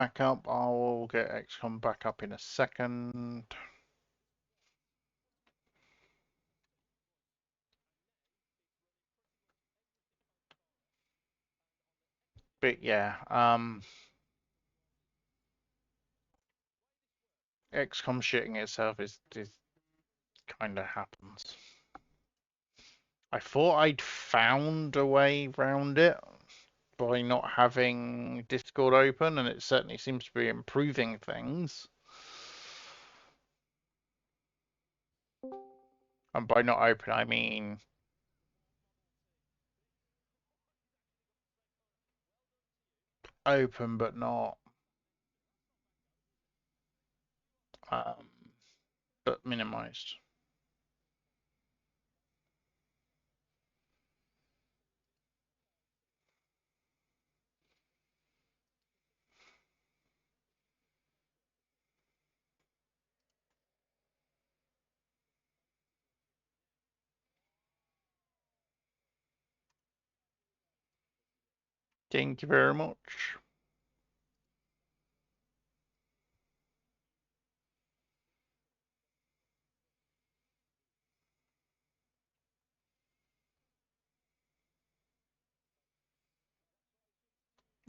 back up. I'll get XCOM back up in a second. But yeah, XCOM shitting itself is kind of happens. I thought I'd found a way around it by not having Discord open, and it certainly seems to be improving things. And by not open, I mean open but not um, but minimized. Thank you very much.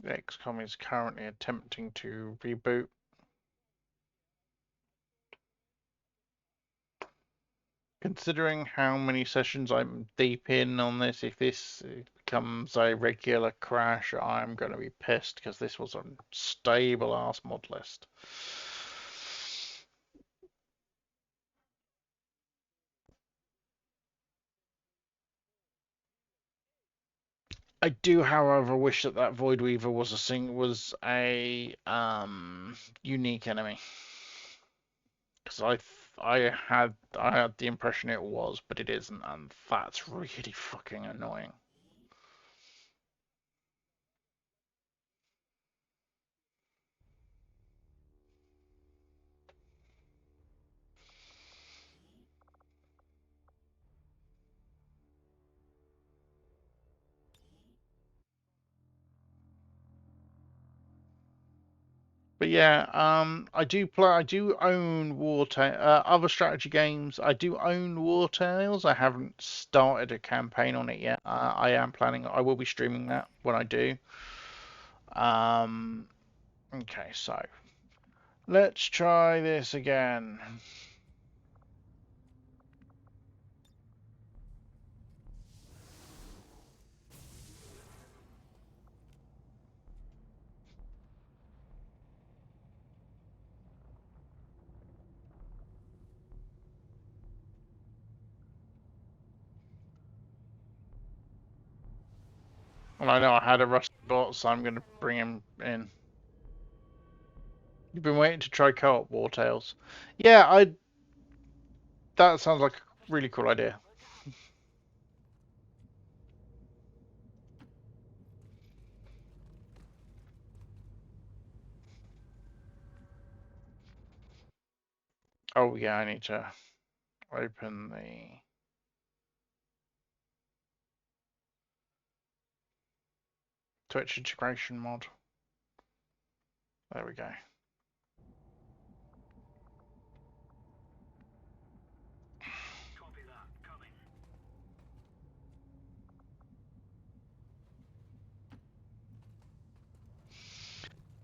XCOM is currently attempting to reboot. Considering how many sessions I'm deep in on this, if this becomes a regular crash, I'm going to be pissed because this was a stable ass mod list. I do, however, wish that that Void Weaver was a unique enemy, because I had the impression it was, but it isn't, and that's really fucking annoying. But yeah, I do own other strategy games. I do own War Tales. I haven't started a campaign on it yet. I will be streaming that when I do. Um, okay, so let's try this again. Well, I know I had a rusty bot, so I'm going to bring him in. You've been waiting to try co-op War Tales. Yeah, that sounds like a really cool idea. Oh yeah, I need to open the Twitch integration mod. There we go.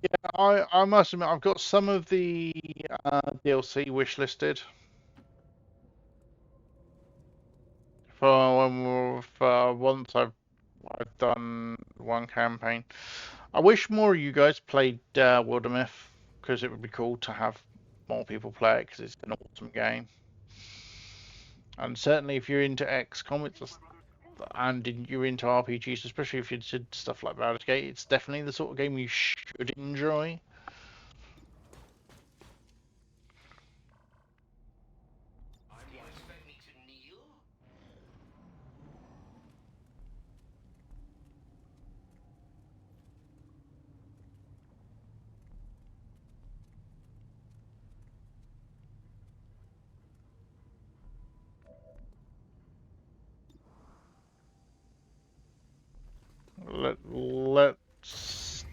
Yeah, I must admit I've got some of the DLC wish listed for once I've done one campaign. I wish more of you guys played Wildermyth, because it would be cool to have more people play it because it's an awesome game. And certainly if you're into XCOM, you're into RPGs, especially if you did stuff like Baldur's Gate, it's definitely the sort of game you should enjoy. Let's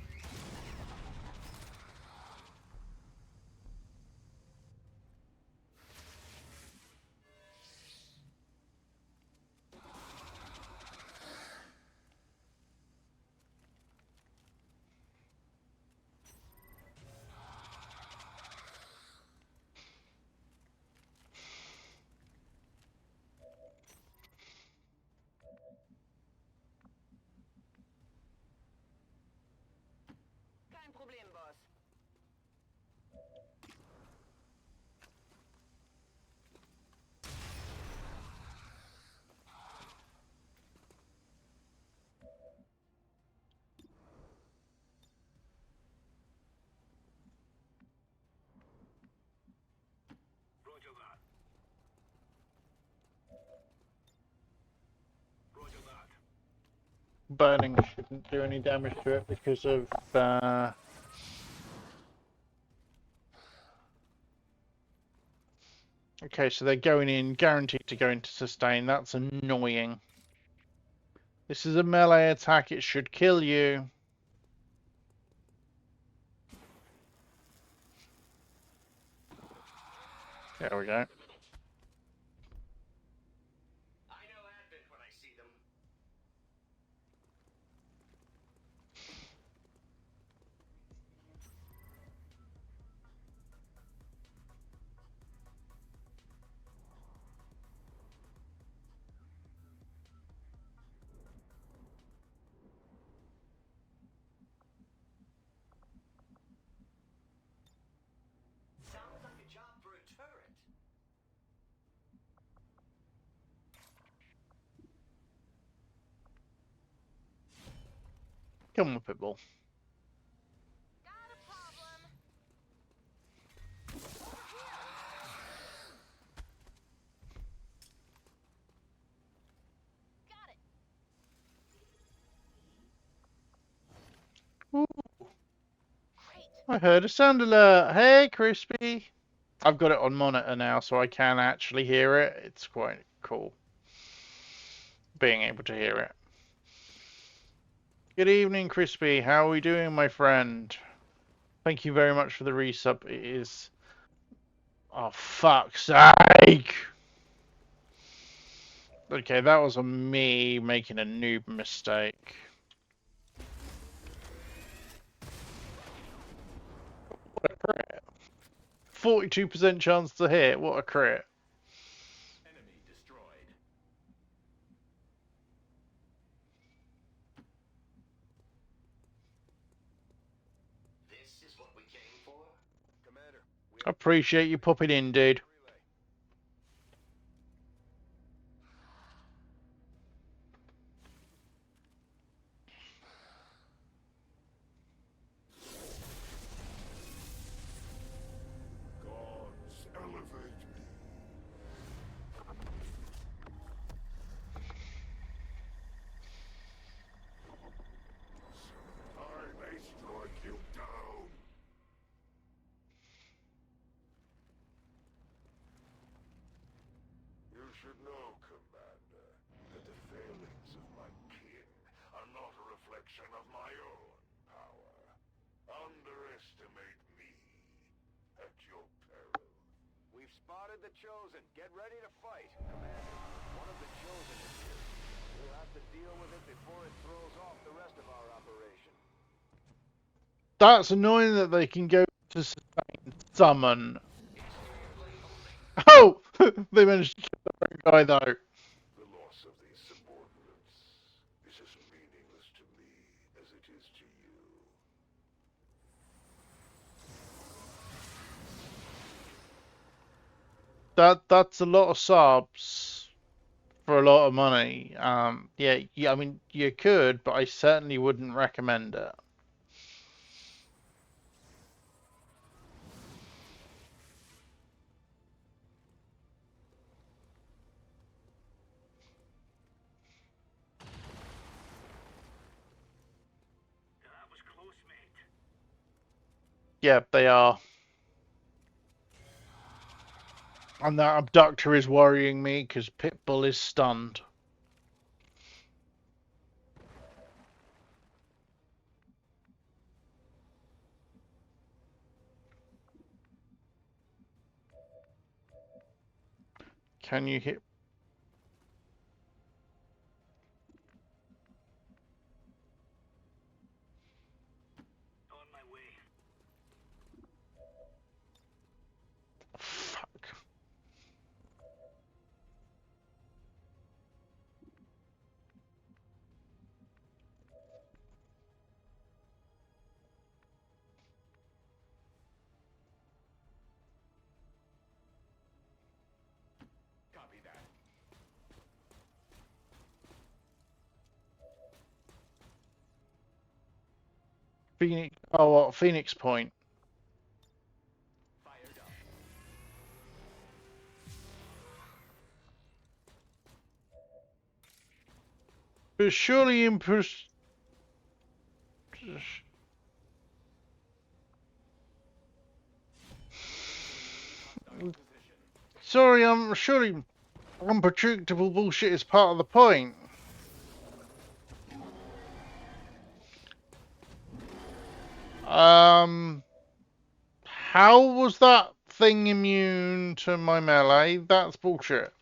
burning shouldn't do any damage to it because of okay, so they're going in, guaranteed to go into sustain. That's annoying. This is a melee attack, it should kill you. There we go. Come on, Pitbull. I heard a sound alert. Hey, Crispy. I've got it on monitor now, so I can actually hear it. It's quite cool being able to hear it. Good evening, Crispy. How are we doing, my friend? Thank you very much for the resub. It is... Oh, fuck's sake! Okay, that was me making a noob mistake. What a crit. 42% chance to hit. What a crit. Enemy destroyed. This is what we came for? Commander, Appreciate you popping in, dude. Gods, elevate me. I may strike you down. You should know, Commander, that the failings of my kin are not a reflection of my own power. Underestimate me at your peril. We've spotted the Chosen. Get ready to fight. Commander, one of the Chosen is here. We'll have to deal with it before it throws off the rest of our operation. That's annoying that they can go to sustain summon. Oh! They managed to kill the wrong guy, though. The loss of these subordinates is as meaningless to me as it is to you. That's a lot of subs for a lot of money. Yeah, I mean, you could, but I certainly wouldn't recommend it. That was close, mate. Yeah, they are. And that abductor is worrying me because Pitbull is stunned. Can you hit? On my way. Fuck. Copy that. Phoenix. Oh, what? Phoenix Point. Fired up. But surely Sorry, surely unpredictable bullshit is part of the point. How was that thing immune to my melee? That's bullshit.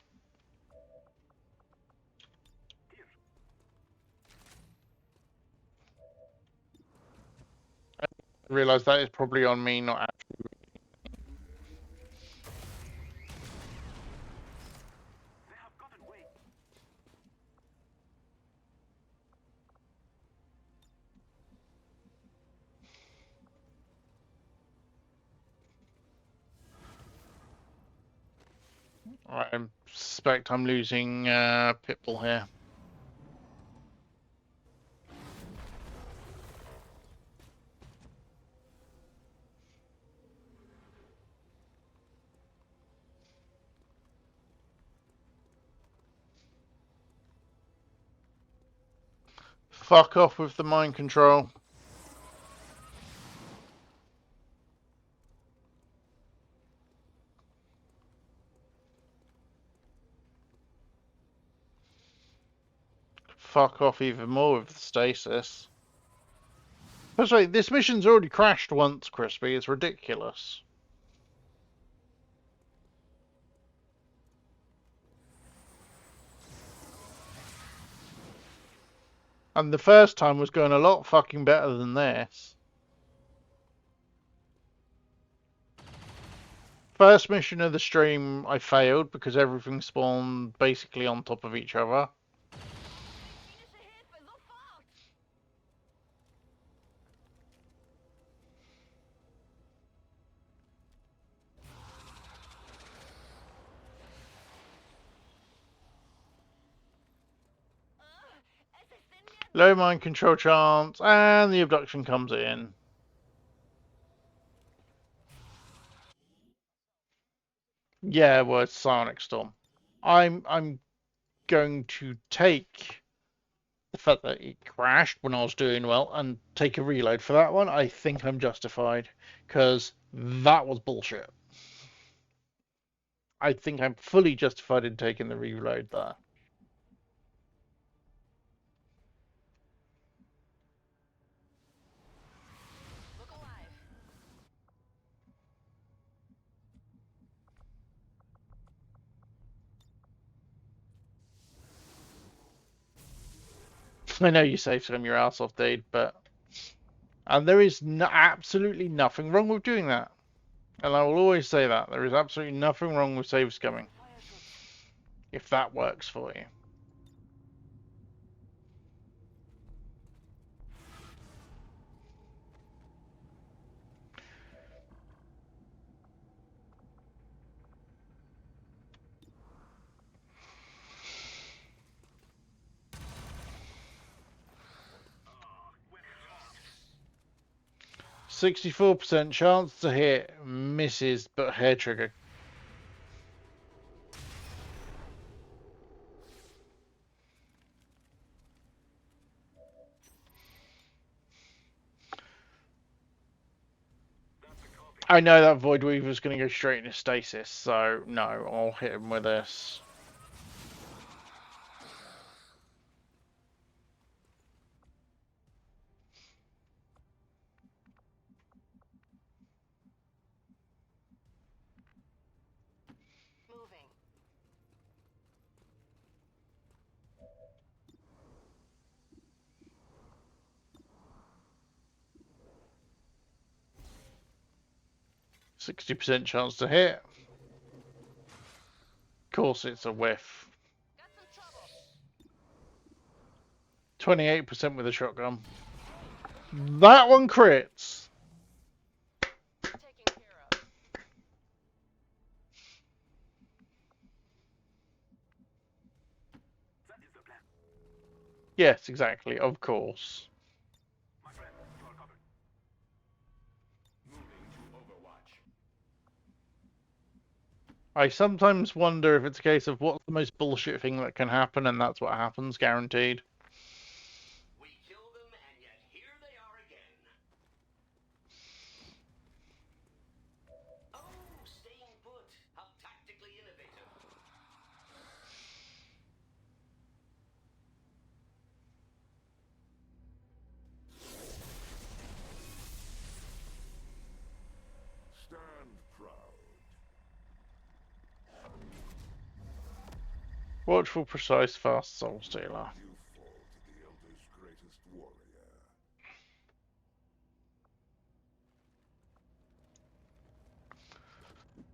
I realise that is probably on me, not actually. I suspect I'm losing Pitbull here. Fuck off with the mind control. Fuck off even more with the stasis. That's right, this mission's already crashed once, Crispy. It's ridiculous. And the first time was going a lot fucking better than this. First mission of the stream, I failed because everything spawned basically on top of each other. Low mind control chance, and the abduction comes in. Yeah, well, it's Psionic Storm. I'm going to take the fact that it crashed when I was doing well and take a reload for that one. I think I'm justified because that was bullshit. I think I'm fully justified in taking the reload there. I know you saved some of your ass off, Dade, but and there is absolutely nothing wrong with doing that. And I will always say that. There is absolutely nothing wrong with save scumming. If that works for you. 64% chance to hit, misses, but hair trigger. I know that Void Weaver's going to go straight into stasis, so no, I'll hit him with this. Moving. 60% chance to hit. Of course, it's a whiff. 28% with a shotgun. That one crits. Taken care of. Yes, exactly. Of course. My friend, you are covered. Moving to Overwatch. I sometimes wonder if it's a case of what's the most bullshit thing that can happen, and that's what happens, guaranteed. Watchful, precise, fast, soul stealer. You fall to the Elder's greatest warrior.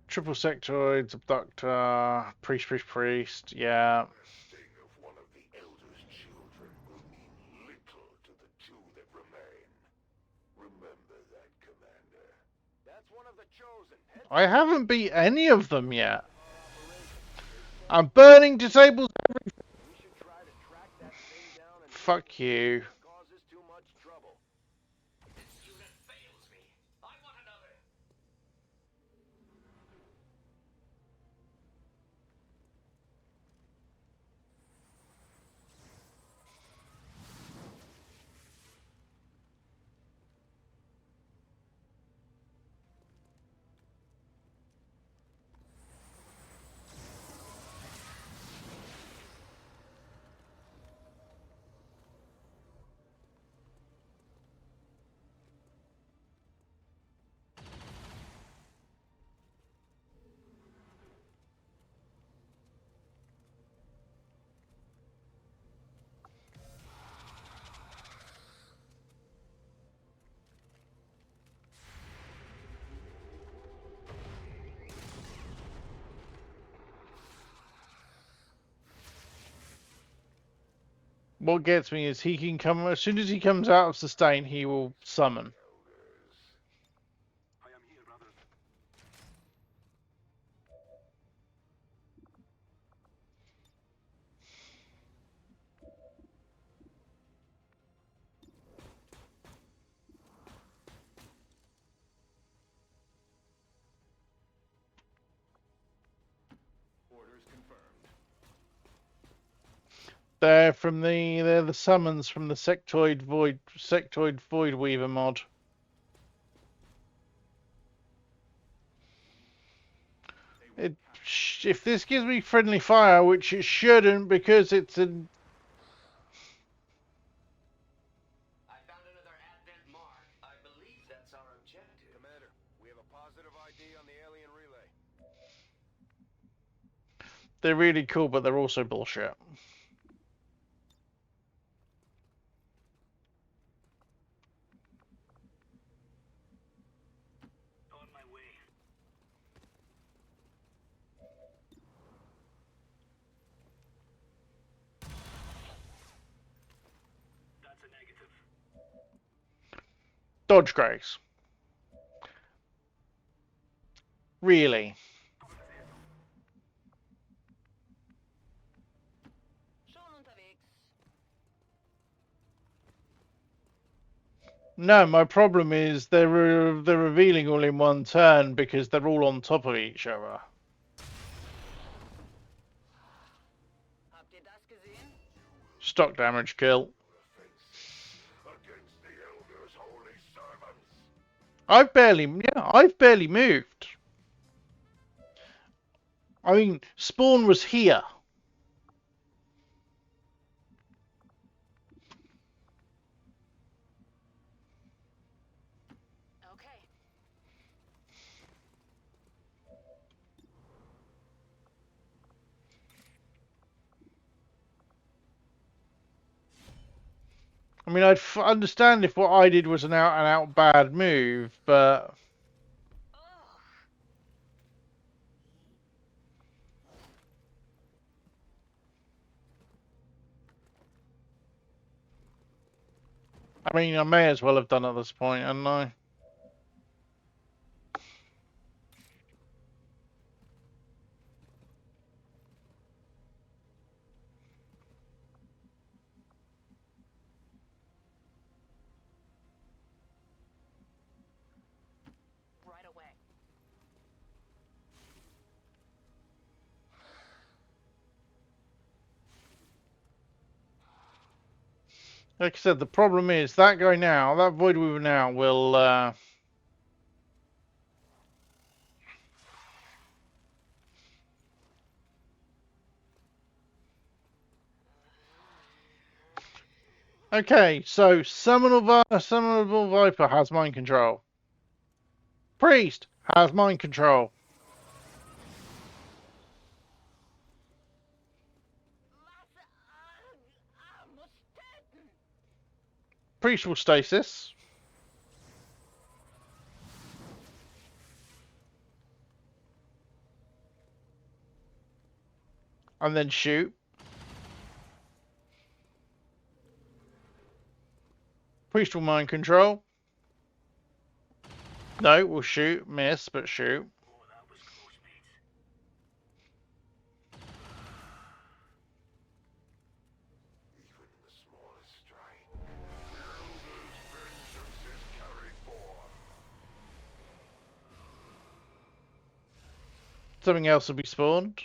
Triple sectoids, abductor, priest, yeah. Besting of one of the Elder's children will mean little to the two that remain. Remember that, Commander. That's one of the chosen. I haven't beat any of them yet. I'm burning disabled. We should try to track that thing down and Fuck you. causes too much trouble. This unit fails me. I want another. What gets me is he can come, as soon as he comes out of sustain, he will summon. I am here, brother. Orders confirmed. They're the summons from the sectoid void weaver mod. If this gives me friendly fire, which it shouldn't because it's a... I found another Advent mark. I believe that's our objective. Commander, we have a positive ID on the alien relay. They're really cool, but they're also bullshit. On my way. That's a negative. Dodge Grace. Really? Schon unterwegs. No, my problem is they're revealing all in one turn because they're all on top of each other. Habt ihr das gesehen? Stock damage kill. Against the Elder's holy servants. I've barely moved. I mean, spawn was here. Okay. I mean, I'd understand if what I did was an out-and-out bad move, but... I mean, I may as well have done at this point, hadn't I? Right away. Like I said, the problem is that guy now, that Void Weaver now will... Okay, so Summonable Viper has mind control. Priest has mind control. Priest will stasis. And then shoot. Priest will mind control. No, we'll shoot. Miss, but shoot. Oh, that was close, mate. Even the smallest strike. The Elder's vengeance is carried forth. Something else will be spawned.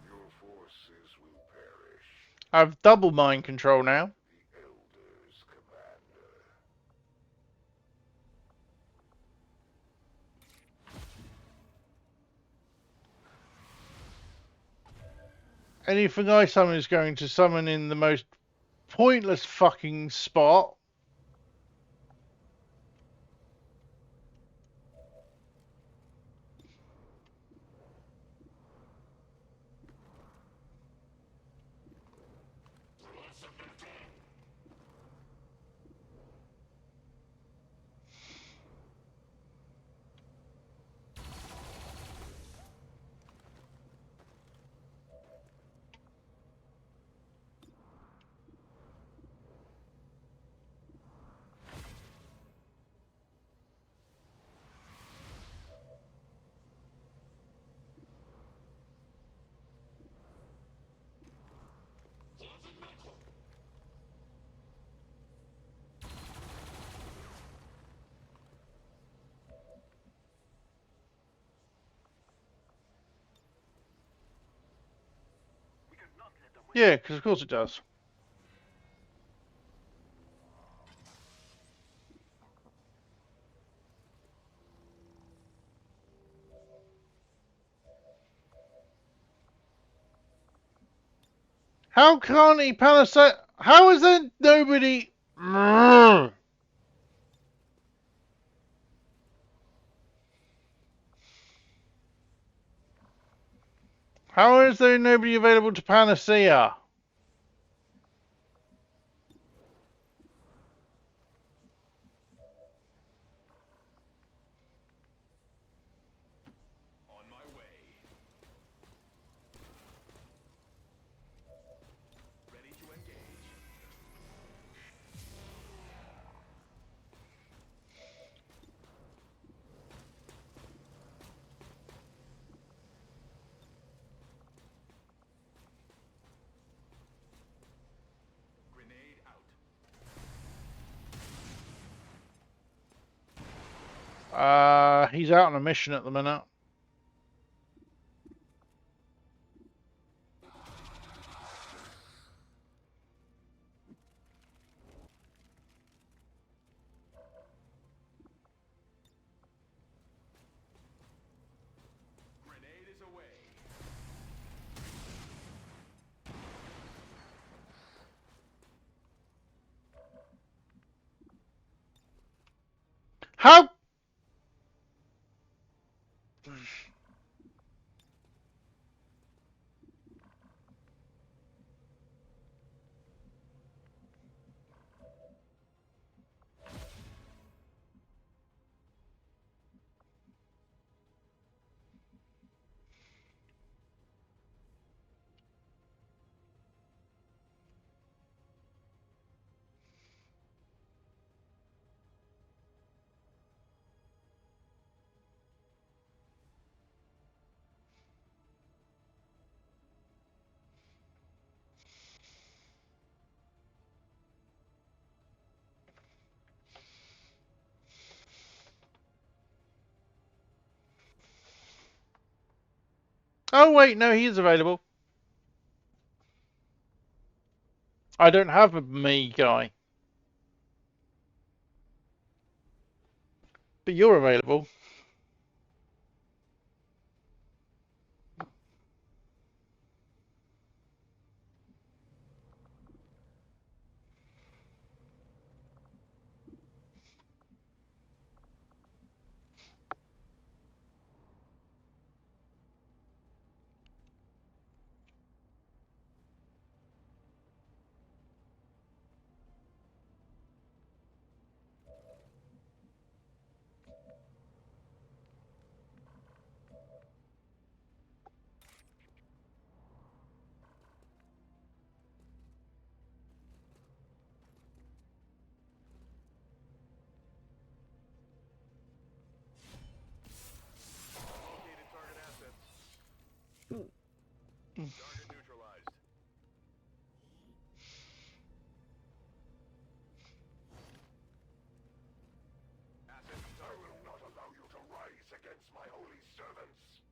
Your forces will perish. I have double mind control now. The Elder's commander. Anything I summon is going to summon in the most pointless fucking spot. We cannot let them win. Yeah, because of course it does. How can't he palisade? How is there nobody? How is there nobody available to panacea? On my way. Ready to engage. Grenade out. He's out on a mission at the minute. Grenade is away. How? Oh wait, no, he is available. I don't have a me guy. But you're available. Target neutralized. Asset I will not allow you to rise against my holy servants.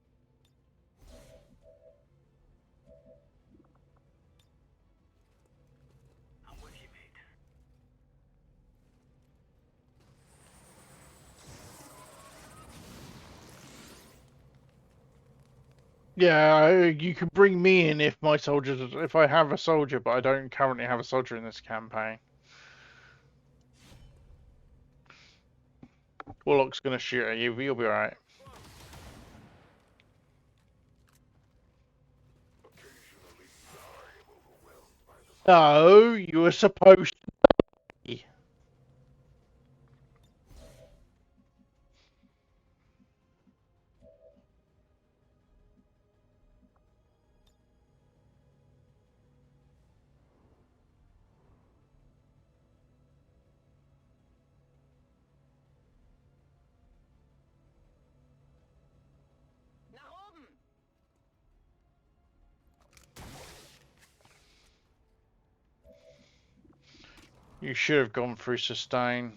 I'm with you, mate. Yeah, you can bring me in if my soldiers, if I have a soldier, but I don't currently have a soldier in this campaign. Warlock's gonna shoot at you, but you'll be alright. Occasionally, I am overwhelmed by the No, you were supposed to be. Nach oben! You should have gone through sustain.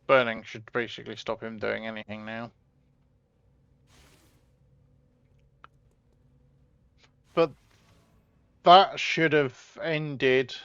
Burning should basically stop him doing anything now. But that should have ended.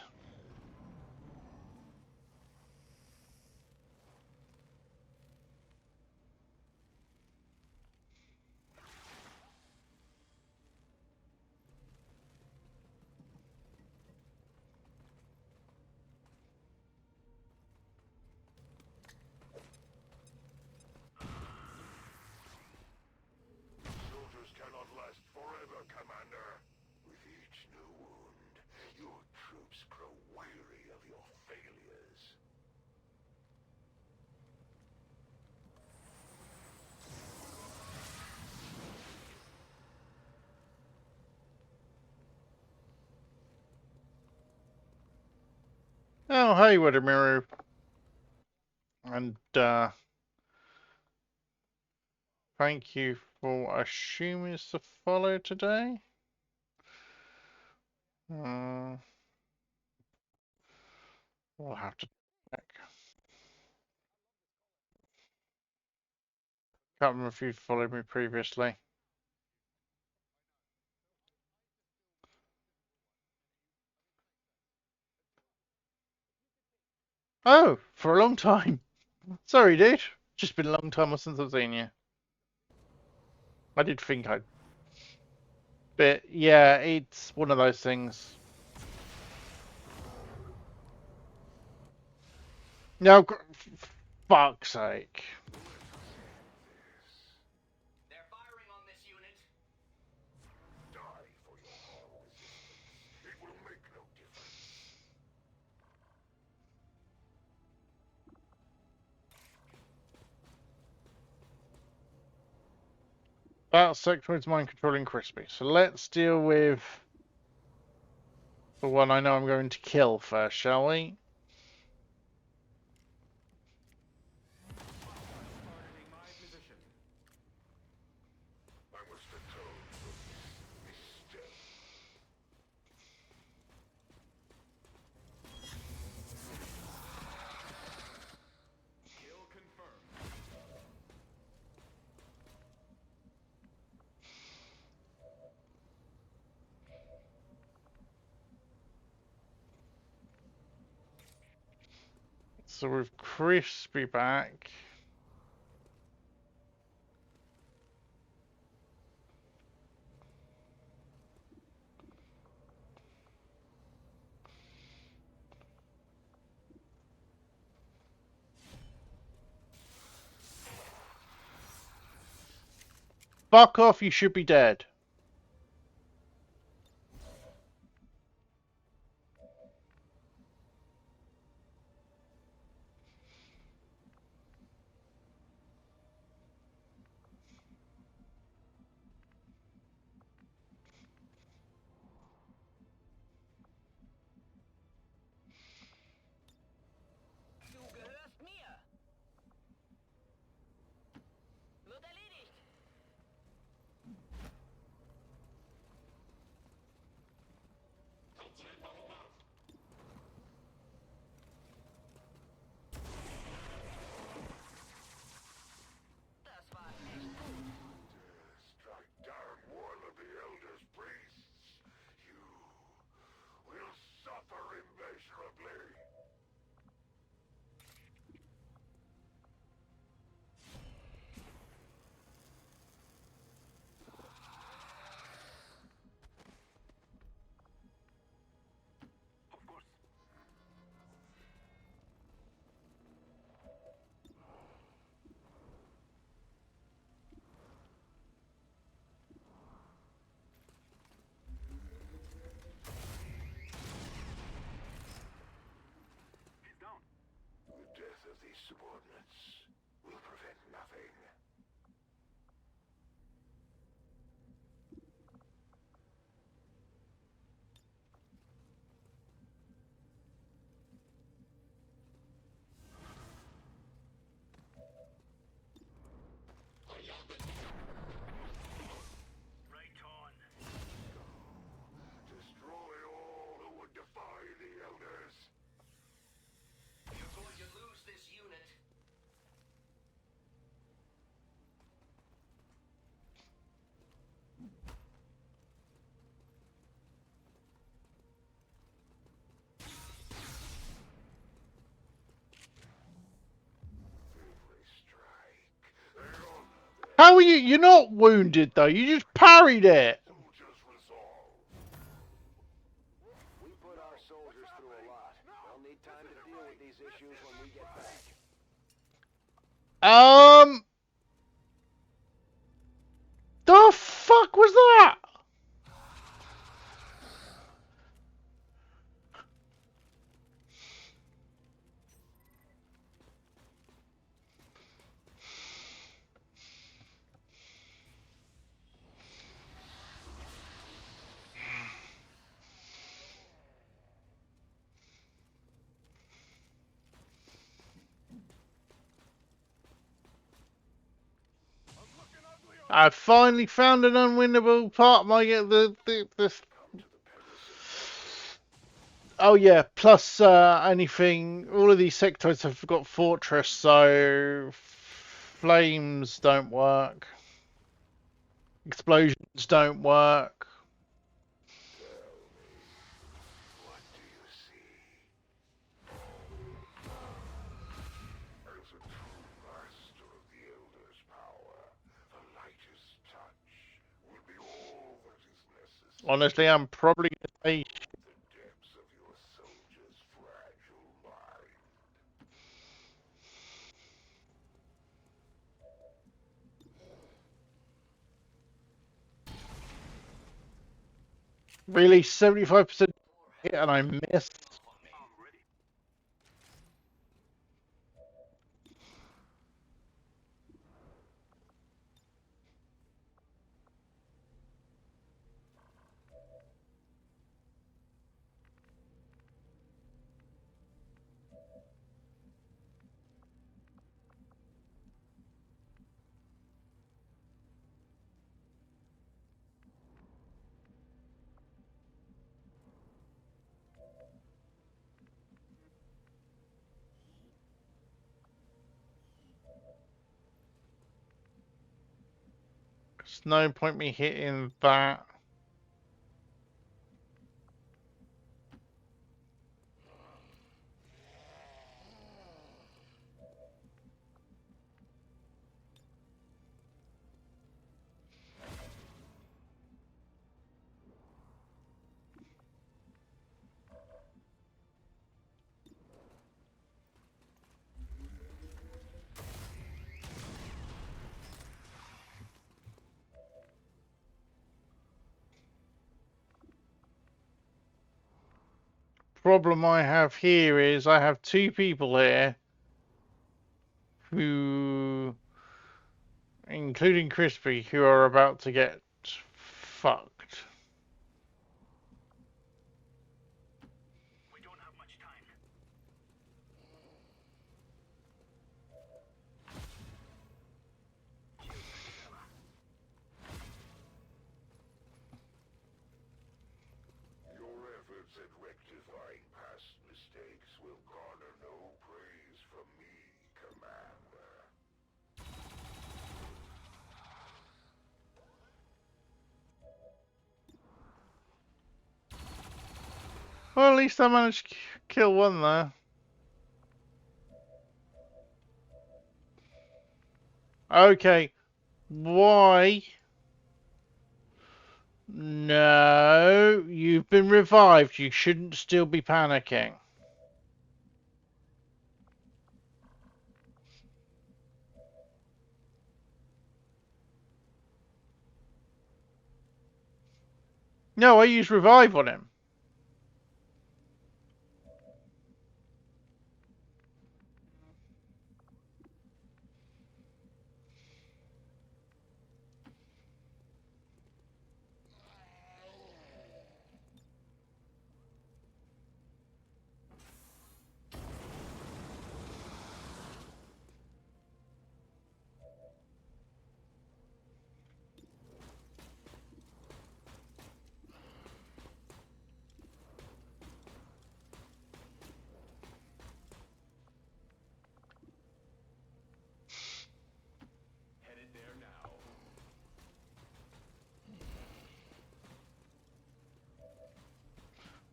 soldiers cannot last forever, Commander. With each new wound, your troops grow weary of your failures. Oh, hey, Wedemiru. And thank you for assuming it's the follow today. We'll have to check. Can't remember if you followed me previously. Oh, for a long time. Sorry, dude. Just been a long time since I've seen you. I did think I'd. But yeah, it's one of those things. No, fuck's sake. They're firing on this unit. Die for your hollow resistance. It will make no difference. That sectoid's mind controlling Crispy. So let's deal with the one I know I'm going to kill first, shall we? Targeting my position. I must atone for this misstep. Kill confirmed. So with Crispy back. Fuck off, you should be dead. subordinates will prevent nothing. Right on. Destroy all who would defy the elders. You're going to lose this unit. If they strike, they honor their How are you? You're not wounded though. You just parried it. soldiers' resolve. We put our soldiers through a lot. They'll need time to deal with these issues when we get back. The fuck was that? I finally found an unwinnable part. My the oh yeah. Plus anything. All of these sectors have got fortress, so flames don't work. Explosions don't work. What do you see? As a true master of the Elder's power, the lightest touch would be all that is necessary. Honestly, I'm probably gonna say The depths of your soldier's fragile mind. really 75% hit and I missed. I'm ready. There's no point me hitting that. Problem I have here is I have two people here who, including Crispy, who are about to get fucked. We don't have much time. Your efforts at rectifying past mistakes will garner no praise from me, Commander. Well, at least I managed to kill one there. Okay, why? No, you've been revived. You shouldn't still be panicking. No, I used revive on him.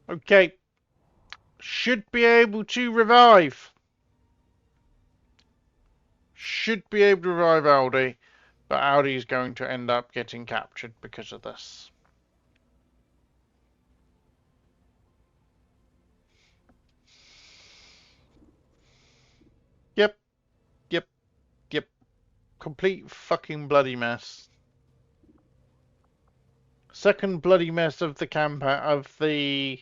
Okay. Should be able to revive. Should be able to revive Aldi. But Aldi is going to end up getting captured because of this. Yep. Yep. Yep. Complete fucking bloody mess. Second bloody mess of the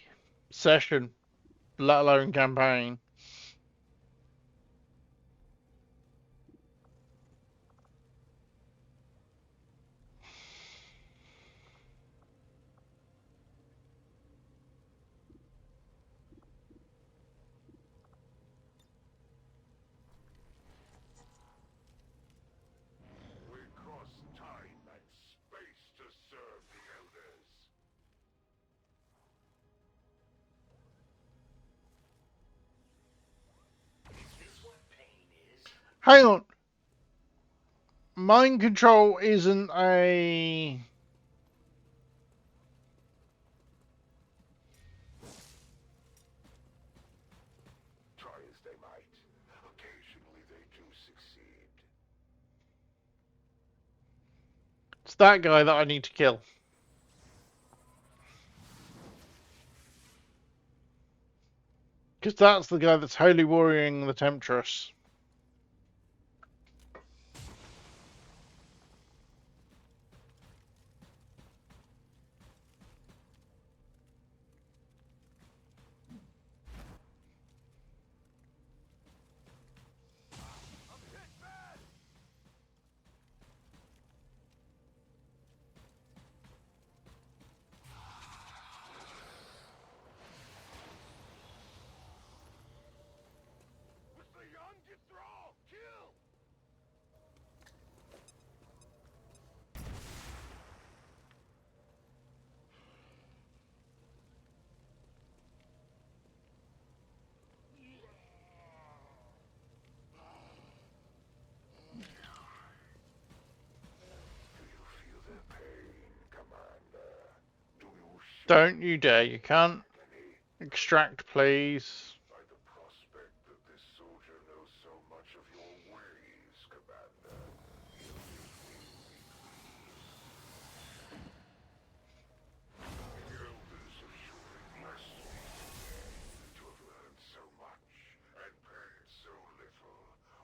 session, let alone campaign. We cross time and space to serve the elders. Is this what pain is? Hang on. Mind control isn't a... Try as they might, occasionally they do succeed. It's that guy that I need to kill. Because that's the guy that's holy warrioring the Temptress. With the young to throw, kill! Do you feel their pain, Commander? Do you share Don't you dare. You can't any extract, please. by the prospect that this soldier knows so much of your ways, Commander? The elders have surely blessed me to have learned so much and paid so little.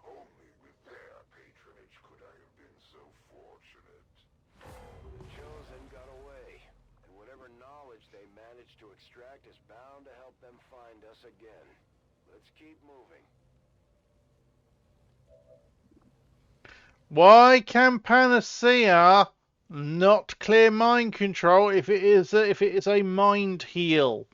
Only with their patronage could I have been so fortunate. The Chosen got away, and whatever knowledge they managed to extract is bound to help them find us again. Let's keep moving. Why can Panacea not clear mind control if it is a mind heal?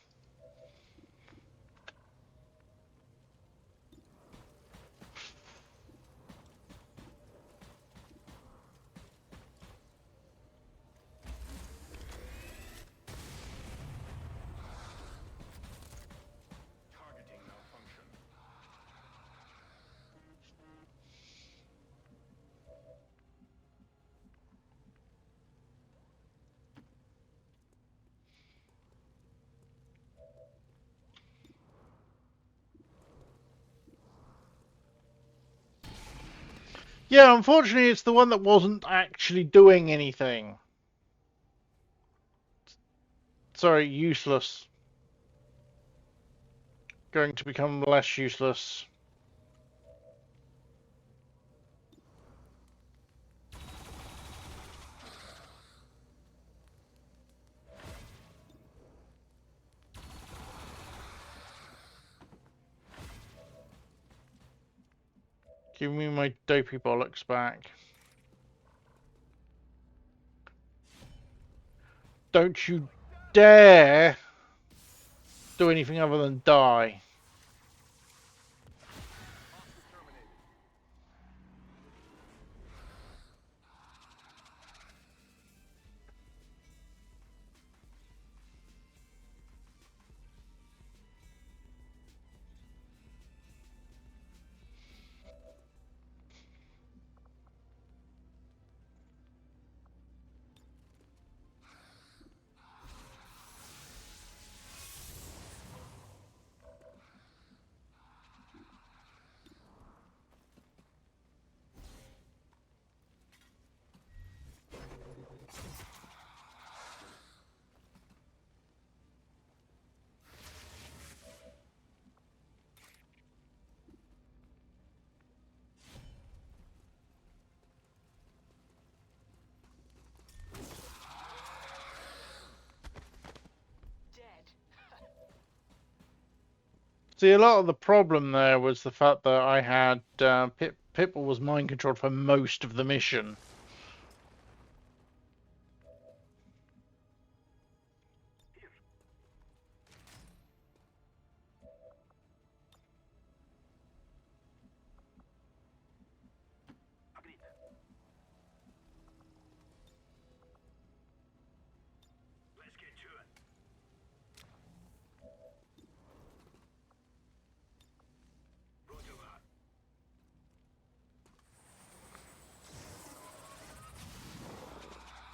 Targeting malfunction. Yeah, unfortunately, it's the one that wasn't actually doing anything. Sorry, useless. Going to become less useless. Give me my dopey bollocks back. Don't you dare do anything other than die. See, a lot of the problem there was the fact that I had Pitbull was mind controlled for most of the mission. Agreed. Let's get to it. Roger that.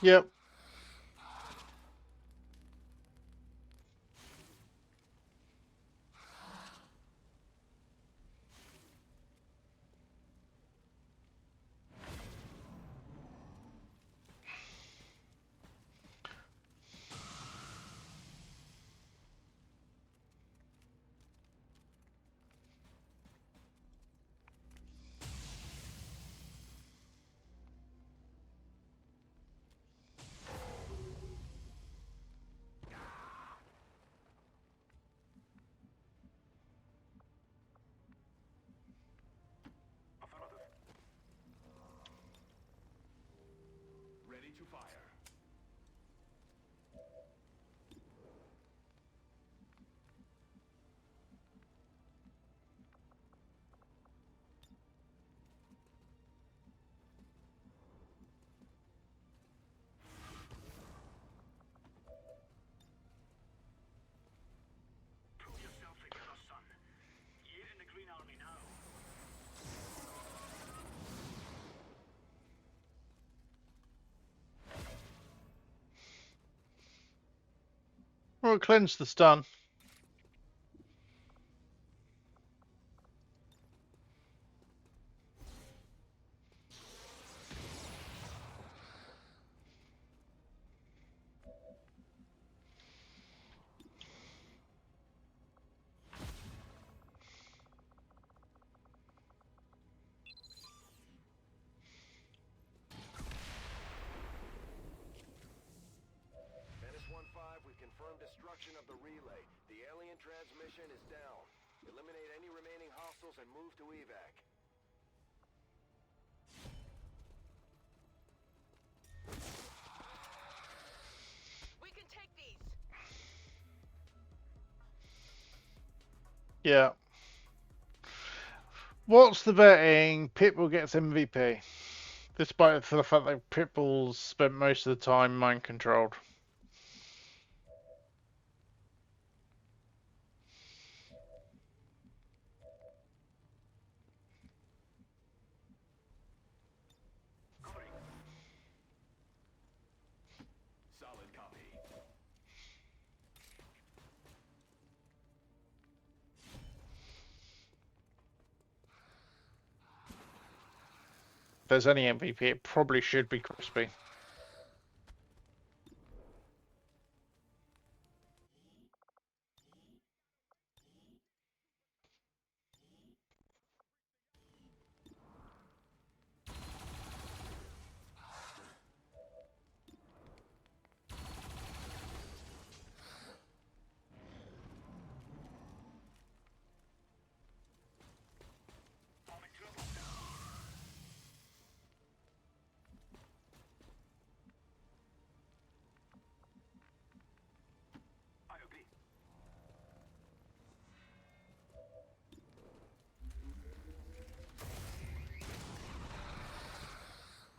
Yep. Affirmative. Ready to fire. Pull yourself together, son. You're in the Green Army now. Well, cleanse the stun. Menace 1-5, we've confirmed destruction of the relay. The alien transmission is down. Eliminate any remaining hostiles and move to evac. We can take these. Yeah. What's the betting? Pitbull gets MVP, despite the fact that Pitbull's spent most of the time mind controlled. Covering. Solid copy. If there's any MVP, it probably should be Crispy. I'm in trouble. I agree.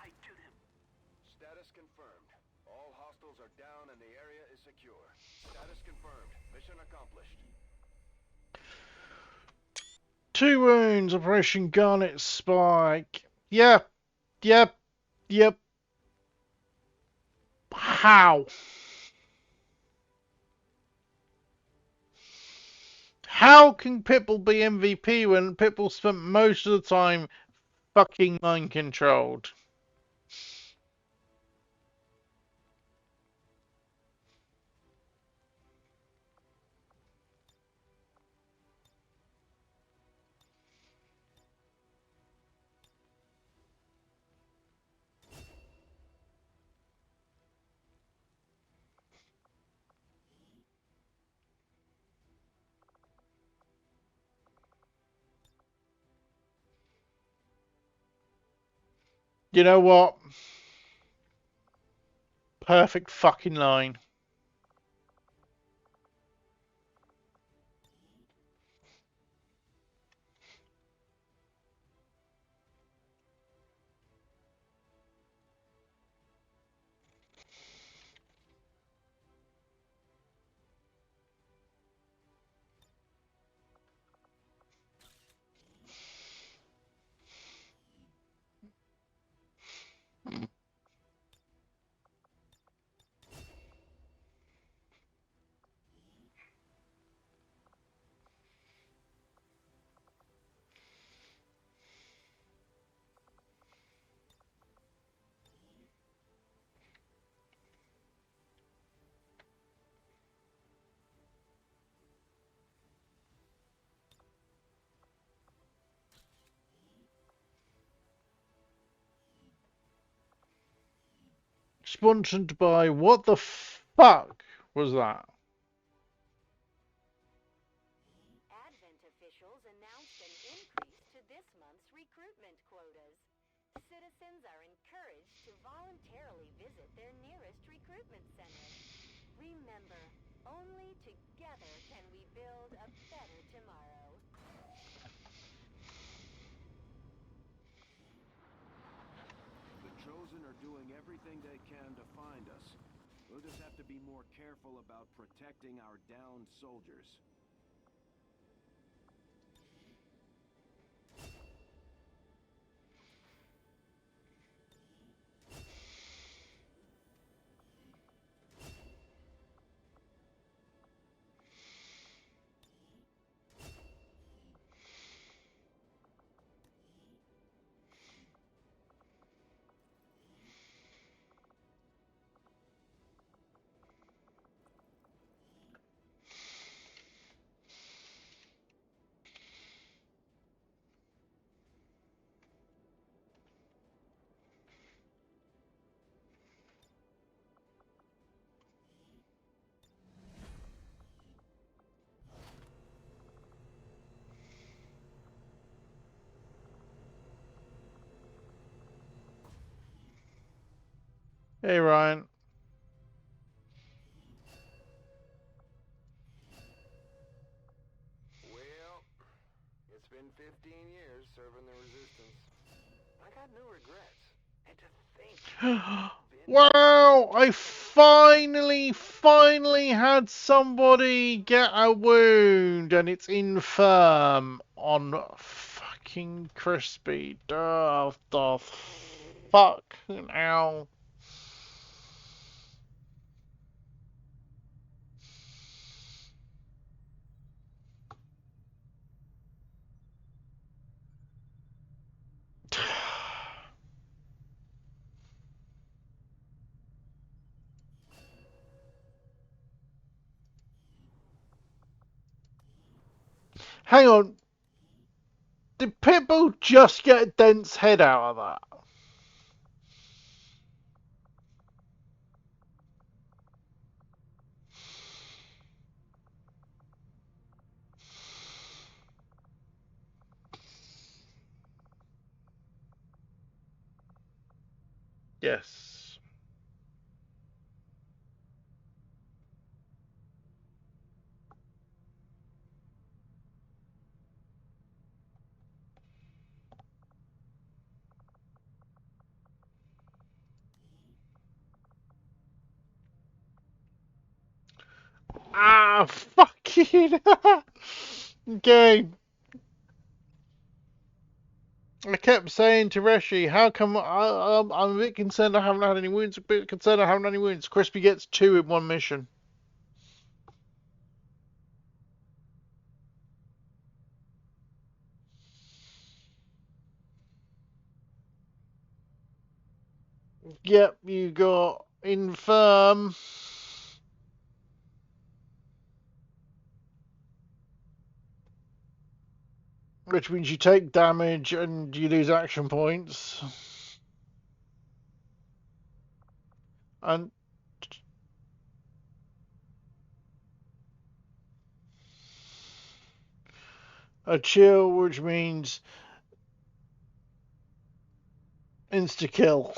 I killed him. Status confirmed. All hostiles are down and the area is secure. Status confirmed. Mission accomplished. 2 wounds, Operation Garnet Spike. Yep, yep, yep. How? How can Pitbull be MVP when Pitbull spent most of the time fucking mind controlled? You know what? Perfect fucking line. Sponsored by what the fuck was that? Advent officials announced an increase to this month's recruitment quotas. Citizens are encouraged to voluntarily visit their nearest recruitment center. Remember, only together can we build a better tomorrow. The Chosen are doing everything they can to find us. We'll just have to be more careful about protecting our downed soldiers. Hey Ryan. Well, it's been 15 years serving the Resistance. I got no regrets. And to think... Wow! I finally had somebody get a wound, and it's infirm on fucking Crispy. The fuck now. Hang on. Did Pitbull just get a dense head out of that? Yes. Ah, fucking. Okay. I kept saying to Reshi, how come I'm a bit concerned I haven't had any wounds, a bit concerned I haven't had any wounds. Crispy gets 2 in one mission. Yep, you got infirm. Which means you take damage and you lose action points. And a chill, which means Insta kill.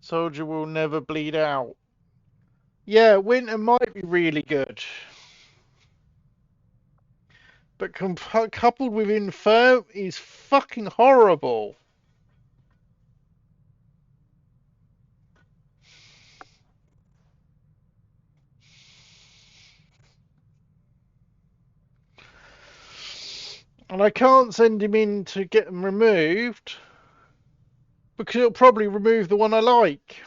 Soldier will never bleed out. Yeah, winter might be really good. But coupled with infirm is fucking horrible. And I can't send him in to get them removed because it'll probably remove the one I like.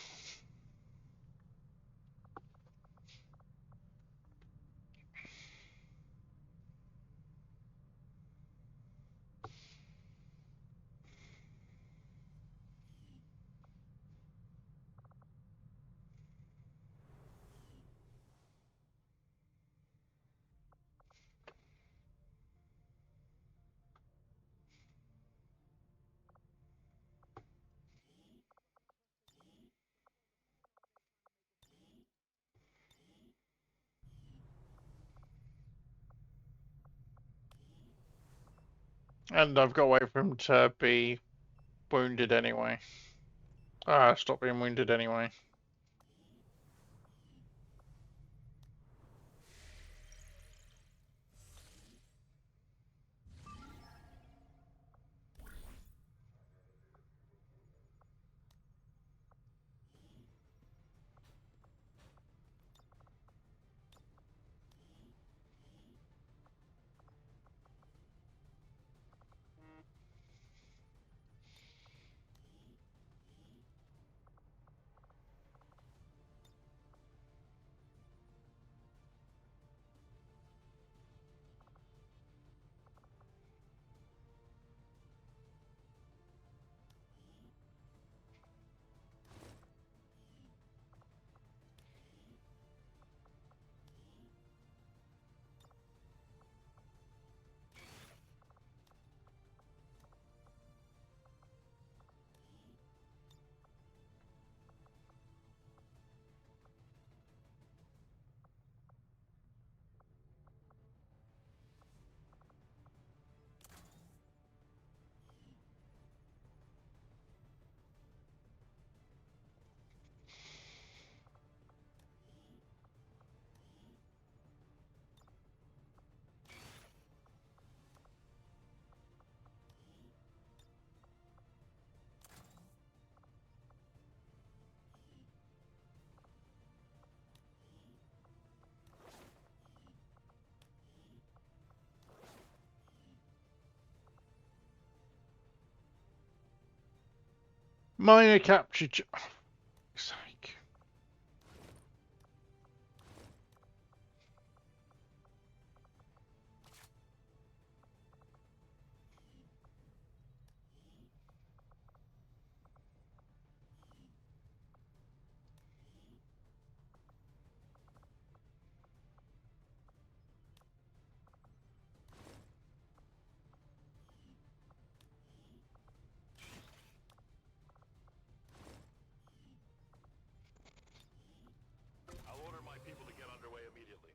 And I've got to wait for him to be wounded anyway. Stop being wounded anyway. Minor capture. Oh, for fuck's sake. I'll order my people to get underway immediately.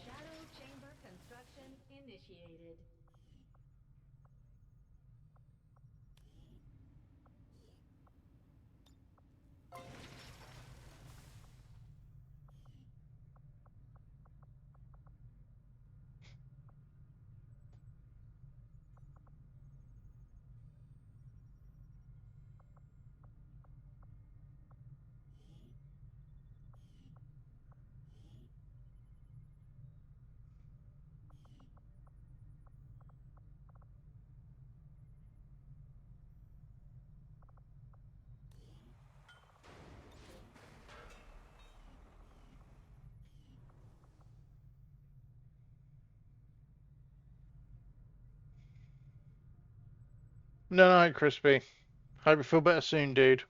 Shadow chamber construction initiated. No, Crispy. Hope you feel better soon, dude.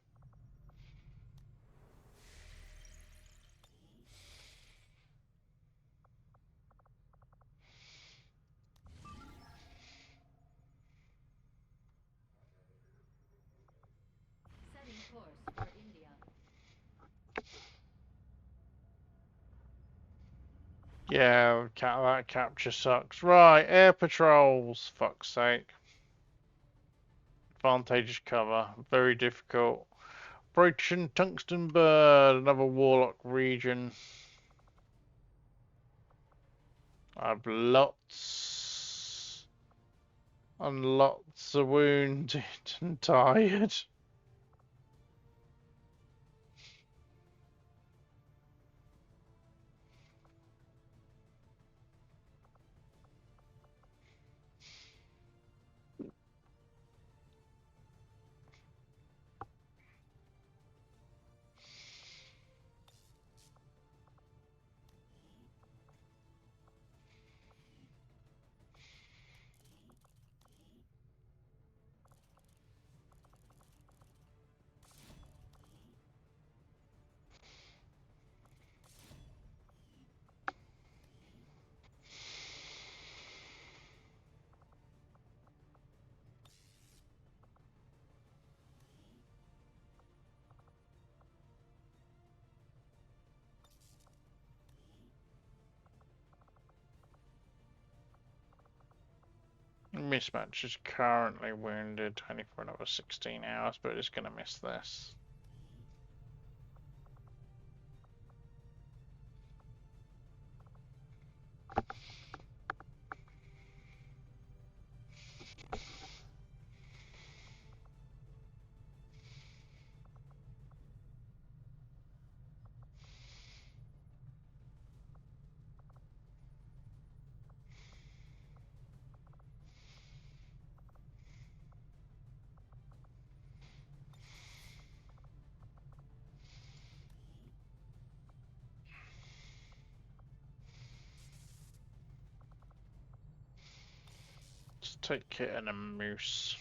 Yeah, that capture sucks. Right, air patrols. Fuck's sake. Advantageous cover. Very difficult. Operation Tungsten Bird. Another Warlock region. I've lots and lots of wounded and tired. Mismatch is currently wounded, only for another 16 hours, but it's going to miss this. Let's take Kit and a moose.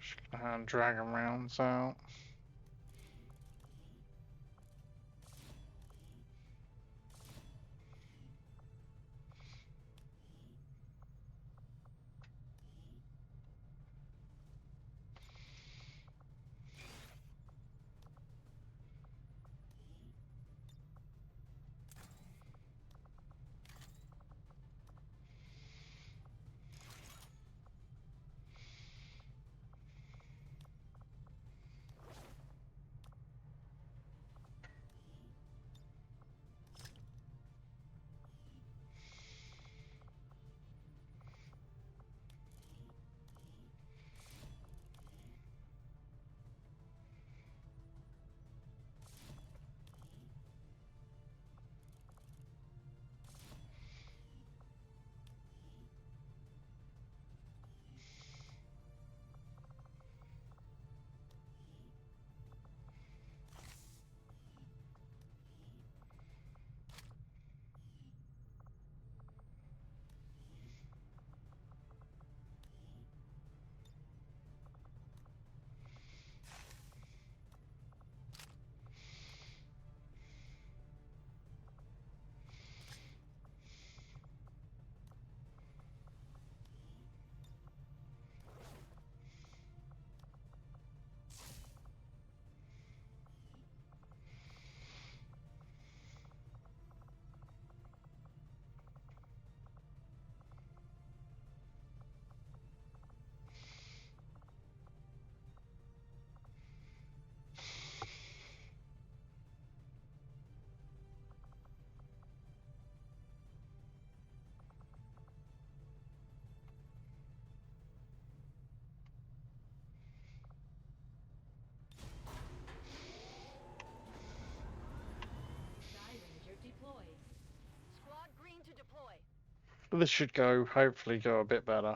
Just gonna hand dragon rounds out. This should go, hopefully go a bit better.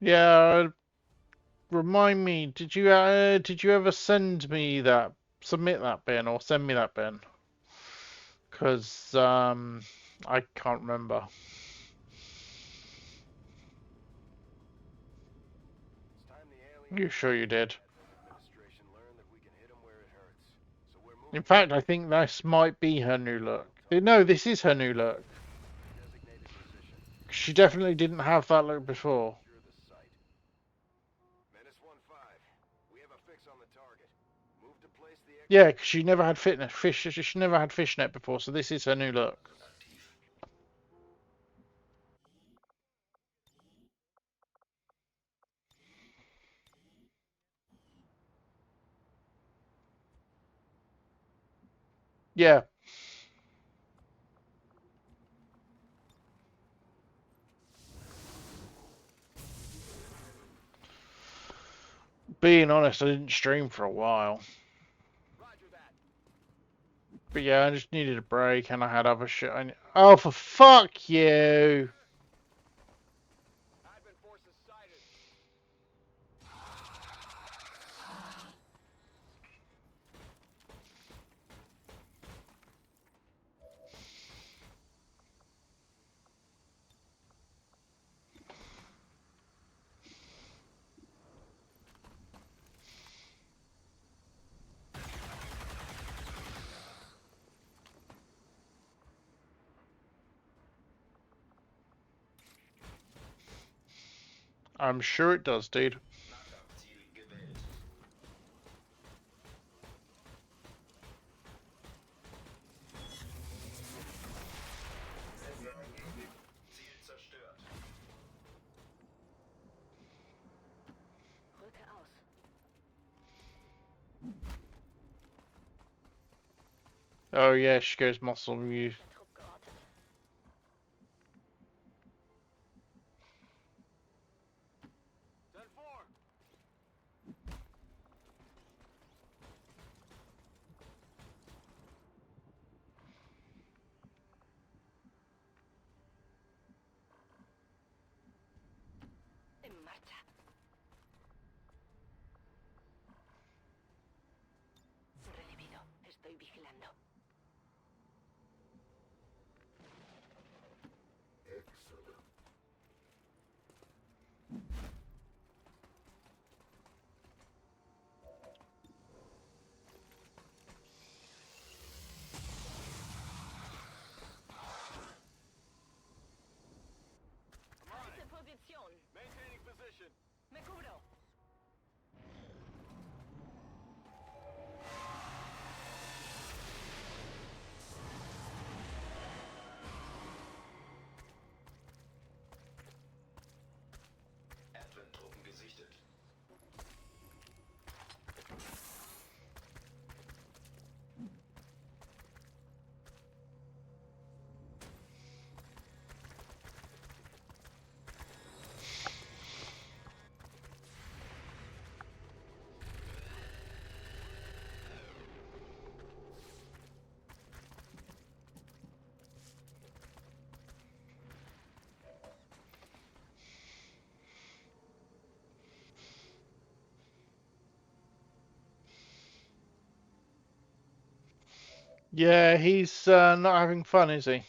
Yeah, remind me, did you ever submit that bin or send me that bin? Because I can't remember. It's time the aliens You sure you did? administration learned that we can hit them where it hurts. So we're In moving fact, I think this might be her new look. No, this is her new look. designated position. She definitely didn't have that look before. Secure the site. Menace 1-5. We have a fix on the target. Move to place the Yeah, 'cause she never had she never had fishnet before, so this is her new look. Yeah, being honest, I didn't stream for a while. Roger that. But yeah, I just needed a break, and I had other shit. Oh, for fuck you! Advent forces sighted. I'm sure it does, dude. Nachtabziel gewählt. Ziel zerstört. Rücke aus. Oh yeah, she goes muscle you. Der Trupp geortet. Send 4. En marcha. Recibido. Estoy vigilando. Excellent. Halte Position. Maintaining position. Me cubro. Advent-Truppen gesichtet. Yeah, he's not having fun, is he?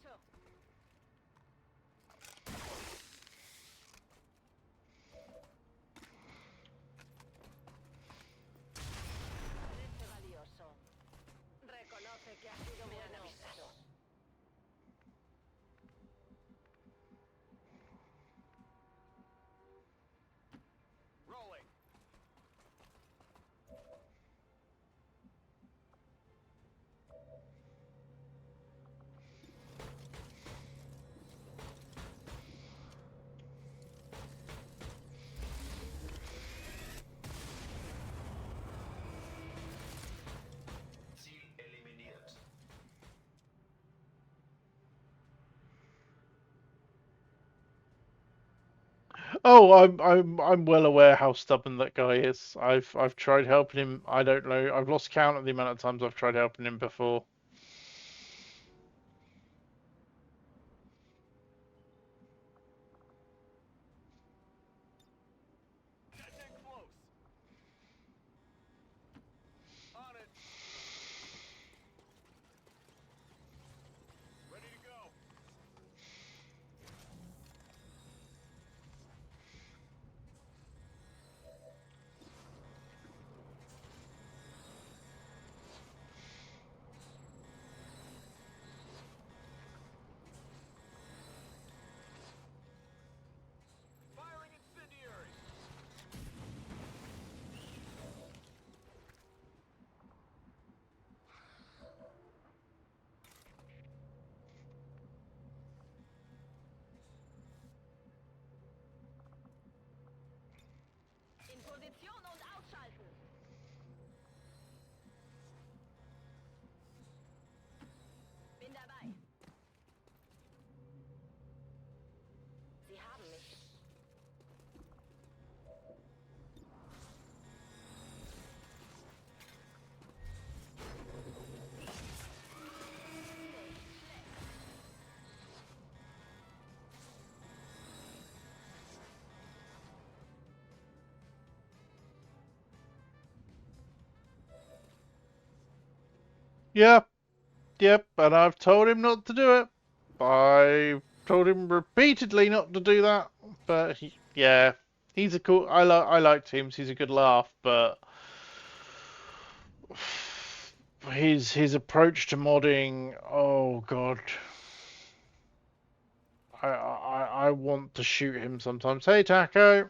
Bitte. Parece valioso. Reconoce que ha sido me han avisado. Rolling. Ziel eliminiert. Oh, I'm well aware how stubborn that guy is. I've tried helping him. I don't know. I've lost count of the amount of times I've tried helping him before. Getting close. On it. Ready to go. Firing incendiary. In Position und ausschalten. Bin dabei. Sie haben mich. Yep, yep, and I've told him not to do it. I've told him repeatedly not to do that. But yeah, he's a cool. I like Teams. He's a good laugh, but his approach to modding. Oh god, I want to shoot him sometimes. Hey Taco.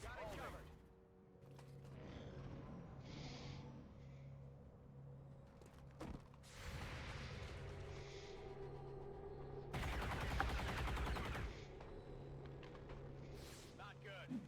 Got it covered. Not good.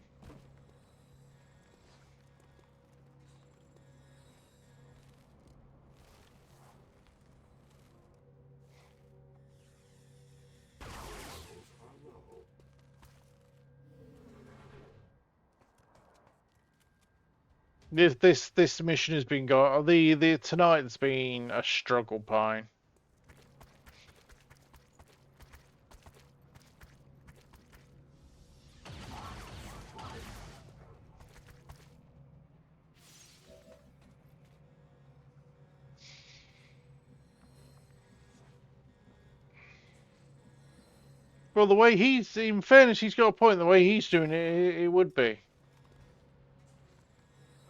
This mission has been got the tonight's been a struggle pine. Well, the way he's, in fairness, he's got a point. The way he's doing it, it would be.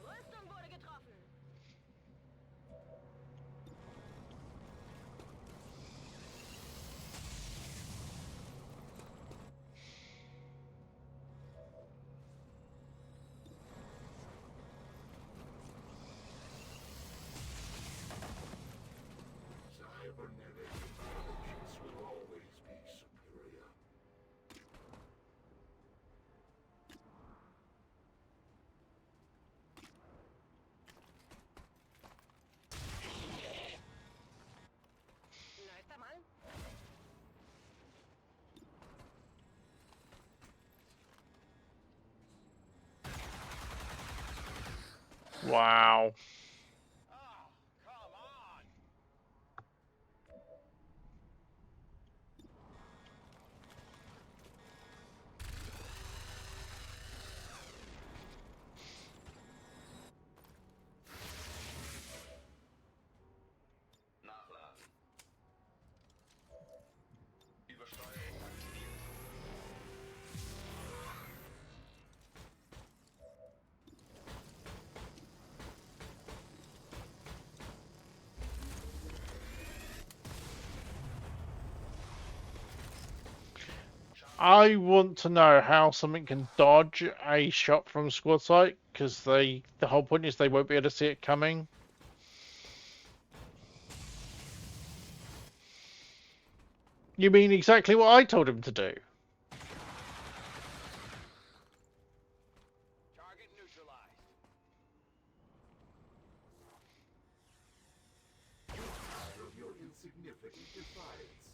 Rüstung wurde getroffen. Cybernetic intelligence will always be superior. No está mal. Wow. Oh, come on. I want to know how something can dodge a shot from squad sight, because the whole point is they won't be able to see it coming. You mean exactly what I told him to do? Target neutralized. Of your insignificant defiance.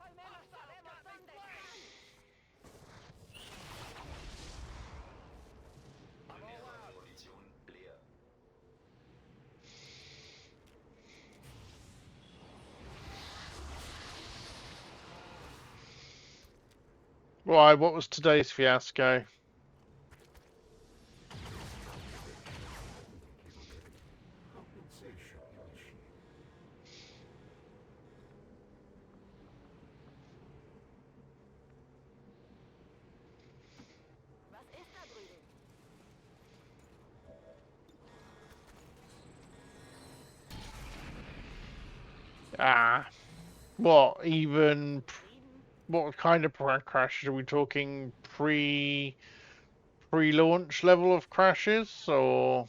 Al menos sabemos dónde están. Munition leer. Why, what was today's fiasco? Compensation initiated. Was ist da drüben? Ah, what, even, what kind of crashes are we talking? Pre-launch level of crashes, or?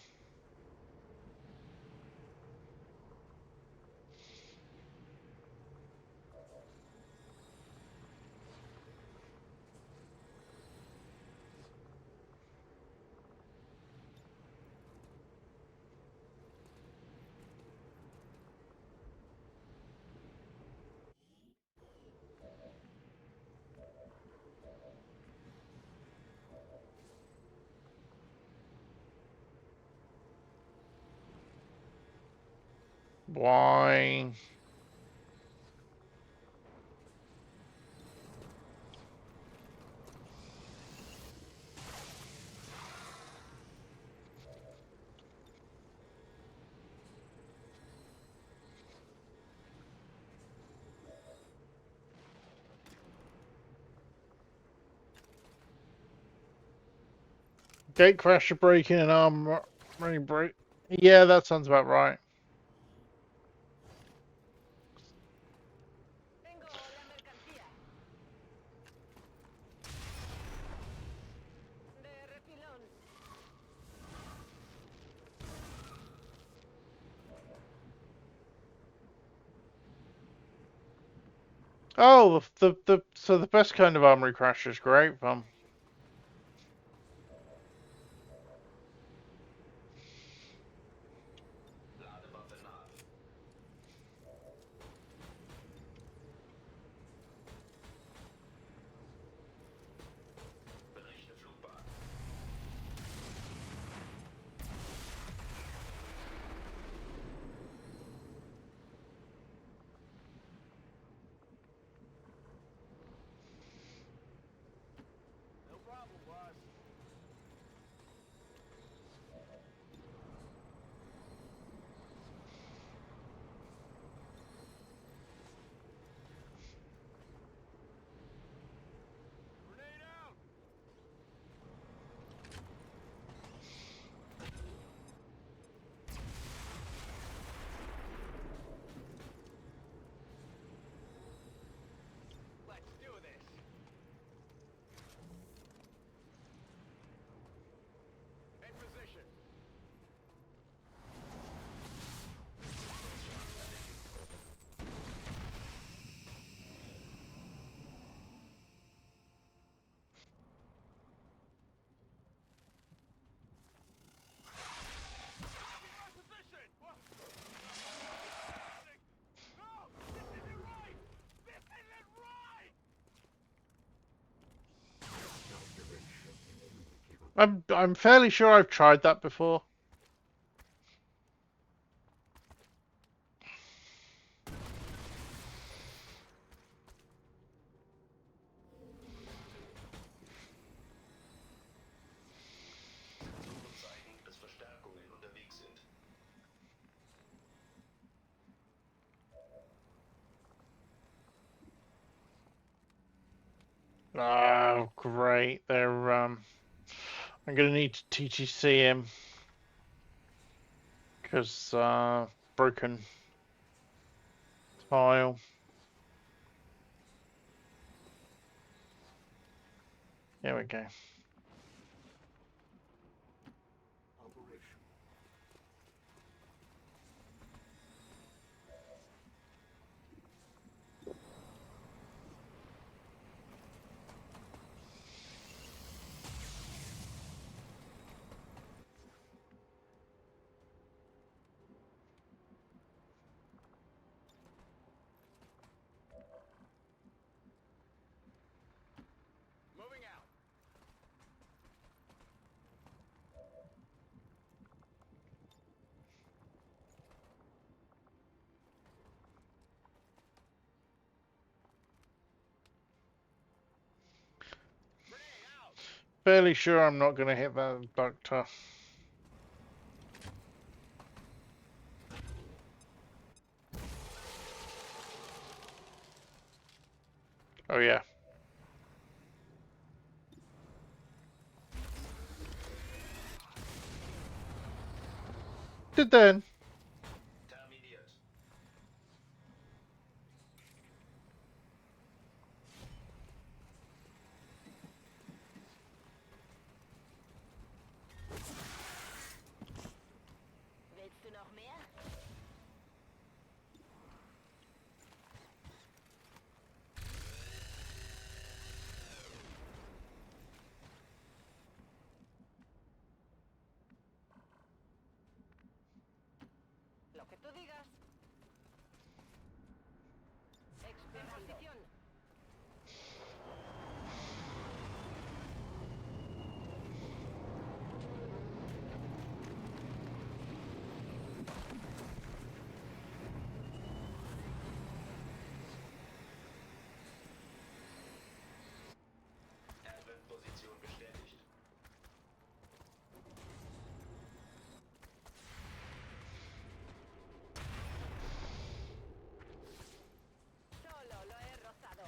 Why? Gatecrasher breaking and arm running break. Yeah, that sounds about right. Tengo la mercancía. De refilón. Oh, so the best kind of armory crash is great. Ladewaffe nah. Berichte Flugbahn. No problem, boss. Grenade out! Let's do this. In position. Position! No! This isn't right! This isn't right! I'm fairly sure I've tried that before. Suche zeigen, dass Verstärkungen unterwegs sind. Oh, great! I'm gonna need to TTC him because broken. File. There we go. Operation. Moving out. Grenade out. Fairly sure I'm not going to hit that doctor. Oh yeah. Did then. Terminiert. Willst du noch mehr? Lo que tú digas. En posición. Advent-Position bestätigt. Solo lo he rozado.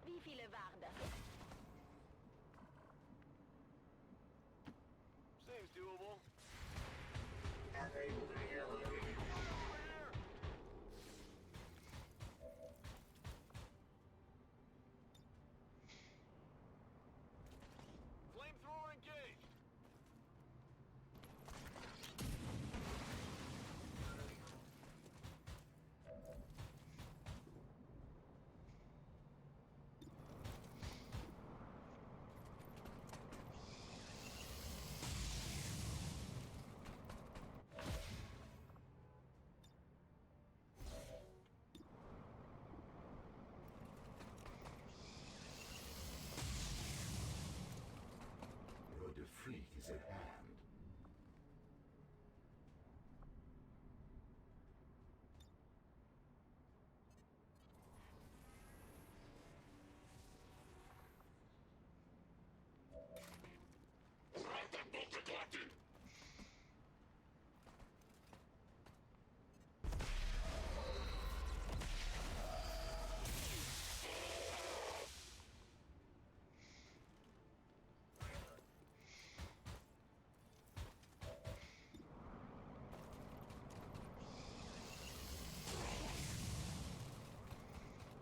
Wie viele waren das? Seems doable. Flamethrower engaged. Your defeat is at hand.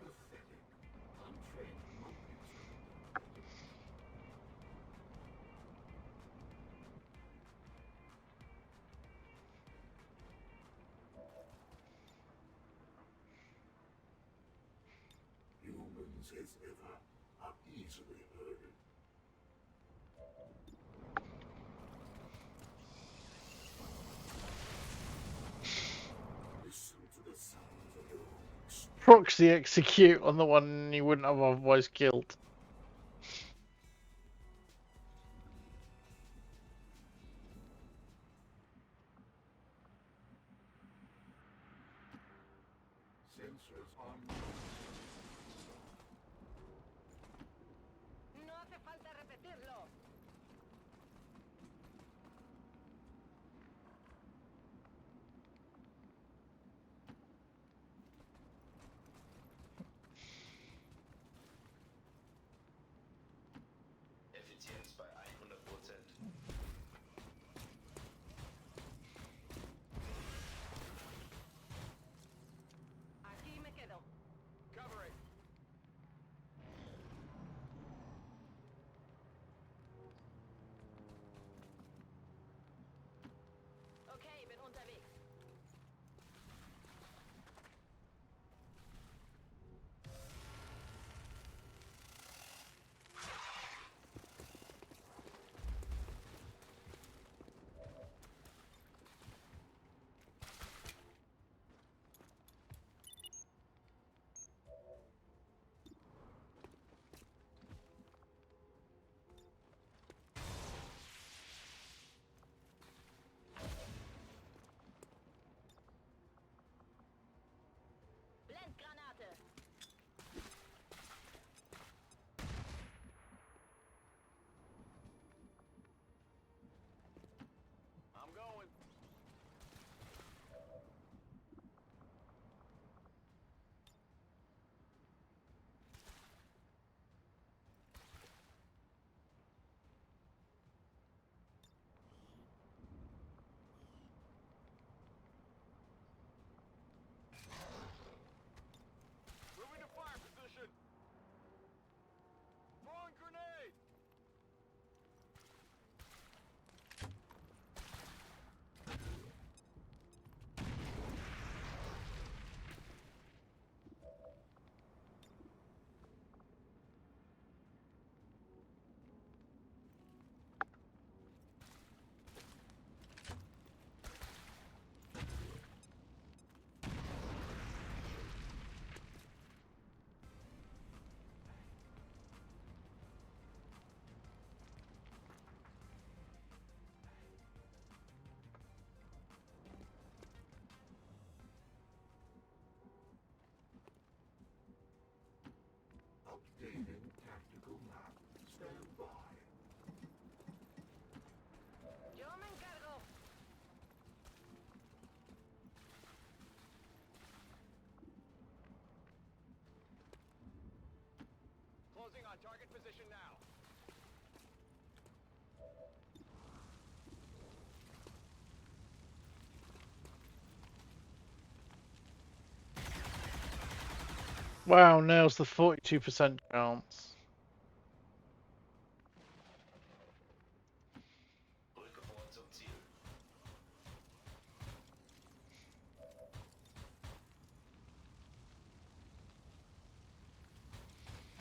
Pathetic, untrained monkeys. Humans, as ever, are easily herded. Listen to the sounds of your own Proxy execute on the one you wouldn't have otherwise killed. sensors on. No hace falta repetirlo. target position now. Wow, nails the 42% chance. Rücke vor zum Ziel.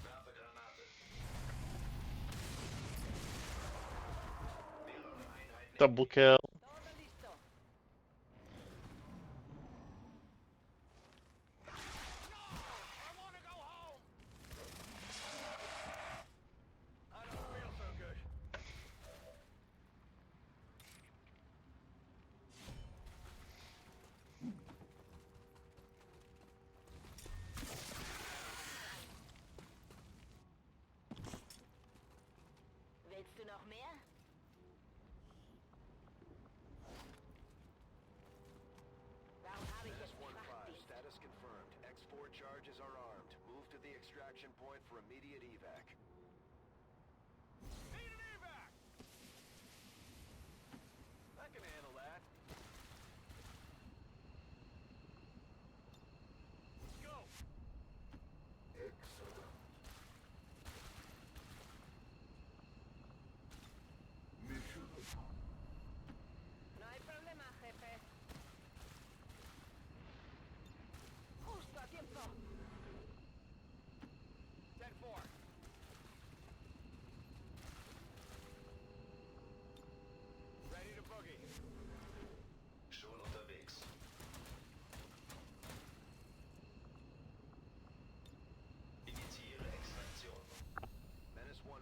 Werfe Granate. Mehrere Einheiten. Double kill. Todo listo. I want to go home. I don't feel so good. Willst du noch mehr? Warum habe ich es 1-5, Frachtdienst? status confirmed. X4 charges are armed. Move to the extraction point for immediate evac. Need an evac! I can handle that. Go! Excellent. Mission No hay problema, jefe. Justo a tiempo. 10-4. Ready to boogie. Schon unterwegs. Initiiere Extraktion. Menace 1-5,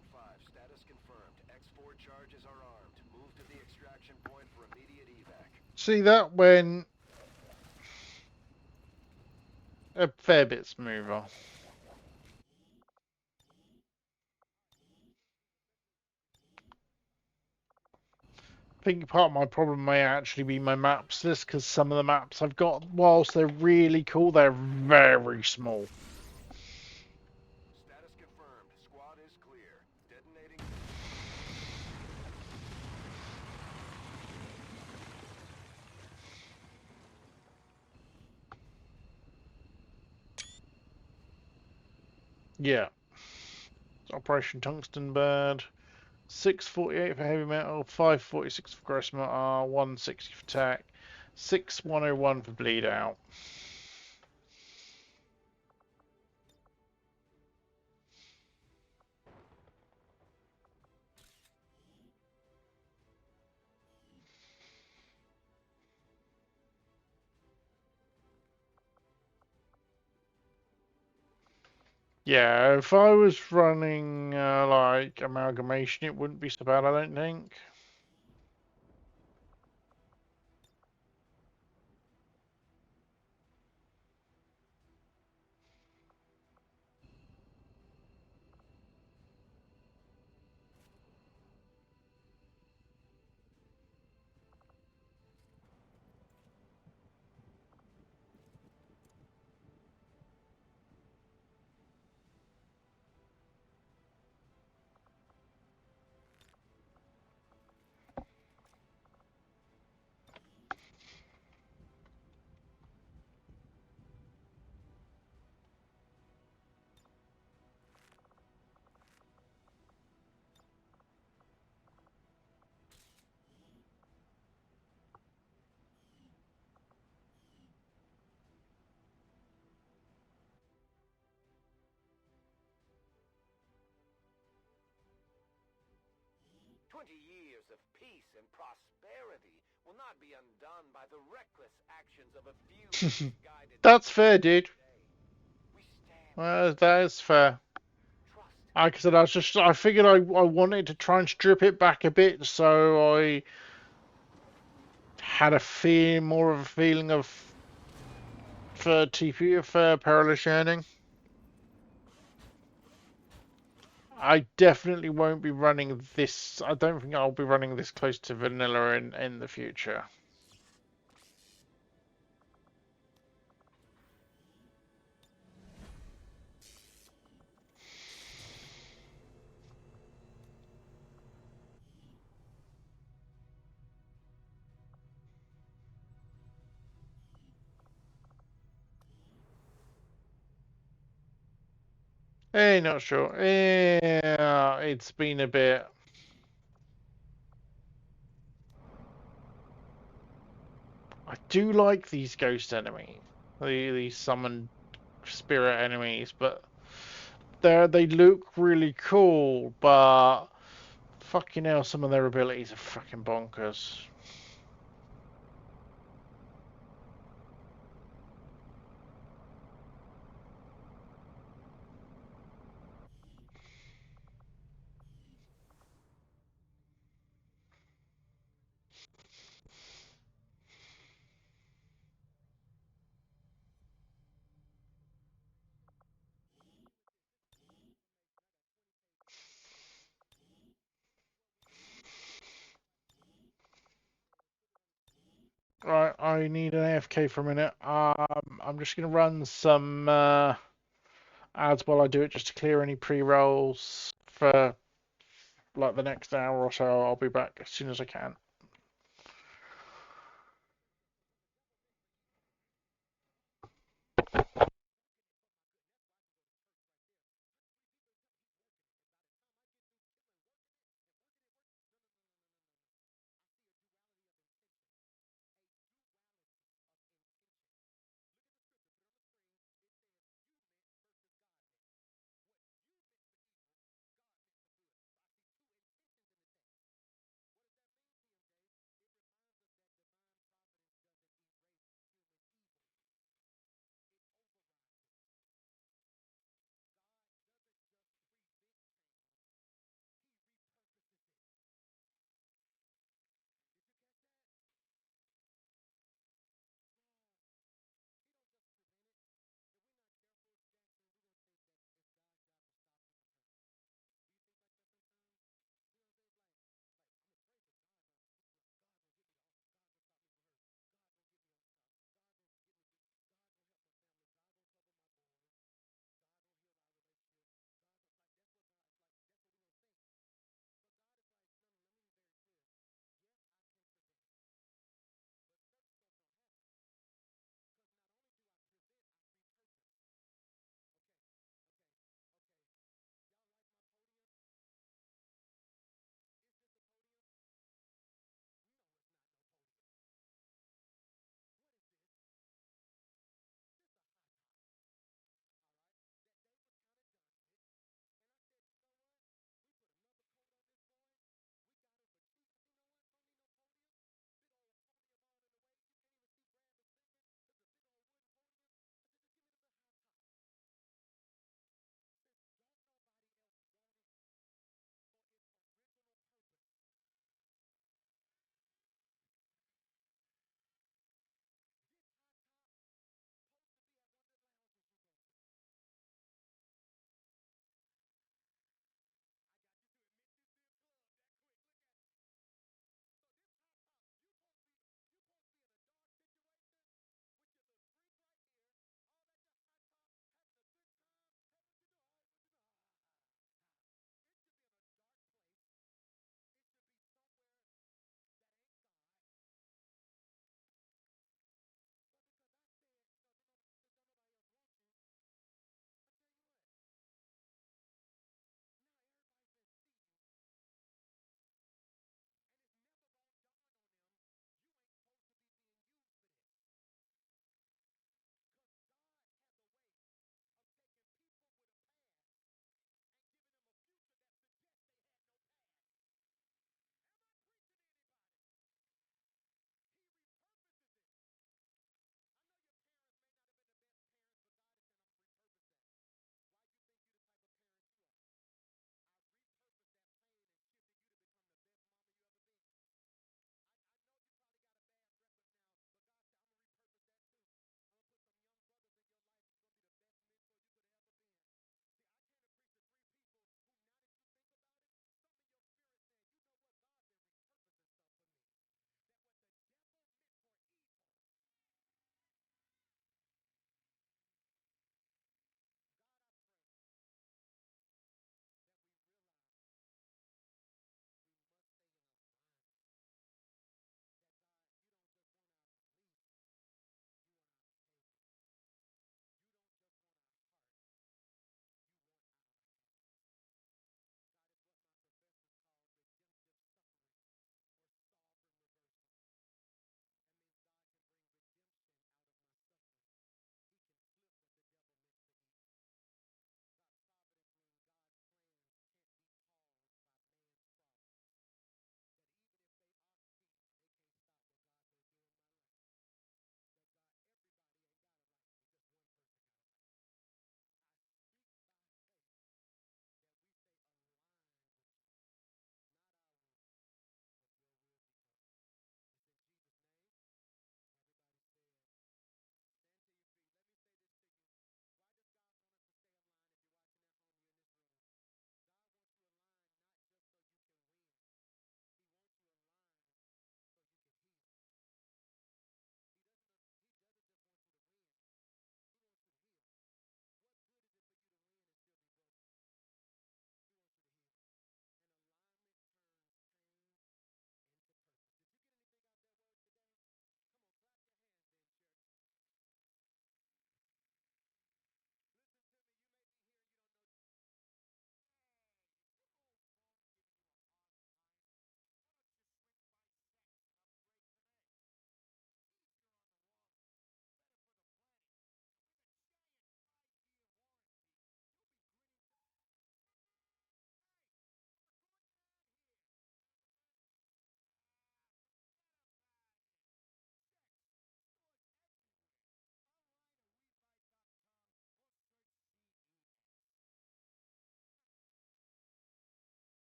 status confirmed. X4 charges are armed. Move to the extraction point for immediate evac. See, that went a fair bit smoother. I think part of my problem may actually be my maps list, because some of the maps I've got, whilst they're really cool, they're very small. Status confirmed. Squad is clear. Detonating. Yeah. Operation Tungsten Bird. 648 for heavy metal, 546 for gross metal, 160 for tech, 6101 for bleed out. Yeah, if I was running like amalgamation, it wouldn't be so bad, I don't think. Years of peace and prosperity will not be undone by the reckless actions of a few misguided. That's fair, dude. We stand That is fair. trust. Like I said, I figured I wanted to try and strip it back a bit, so I had more of a feeling of for TP for Perilous Yearning. I definitely won't be running this. I don't think I'll be running this close to vanilla in the future. Not sure. It's been a bit. I do like these ghost enemies, these summoned spirit enemies, but they look really cool. But fucking hell, some of their abilities are fucking bonkers. Right, I need an AFK for a minute. I'm just gonna run some ads while I do it, just to clear any pre-rolls for like the next hour or so. I'll be back as soon as I can.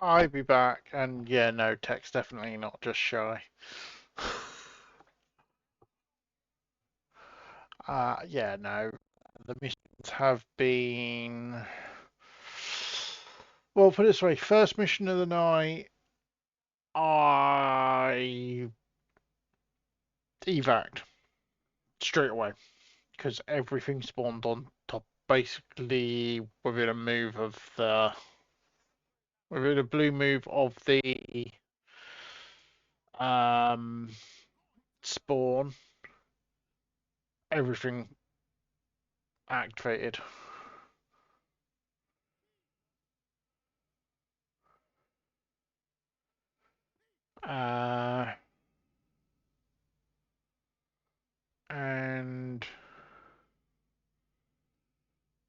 I'll be back, and yeah, no, Tech's definitely not just shy. Yeah, no, the missions have been. Well, put it this way: first mission of the night, I evac'd straight away because everything spawned on top, basically within a blue move of the um spawn, everything activated. Uh, and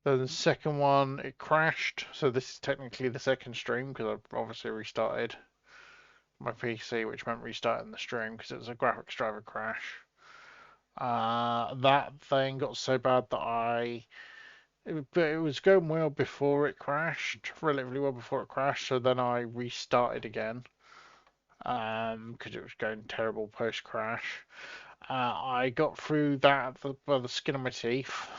then the second one, it crashed. So this is technically the second stream because I've obviously restarted my PC, which meant restarting the stream because it was a graphics driver crash. That thing got so bad that it was going well before it crashed, relatively well before it crashed. So then I restarted again because it was going terrible post crash. I got through that by the skin of my teeth.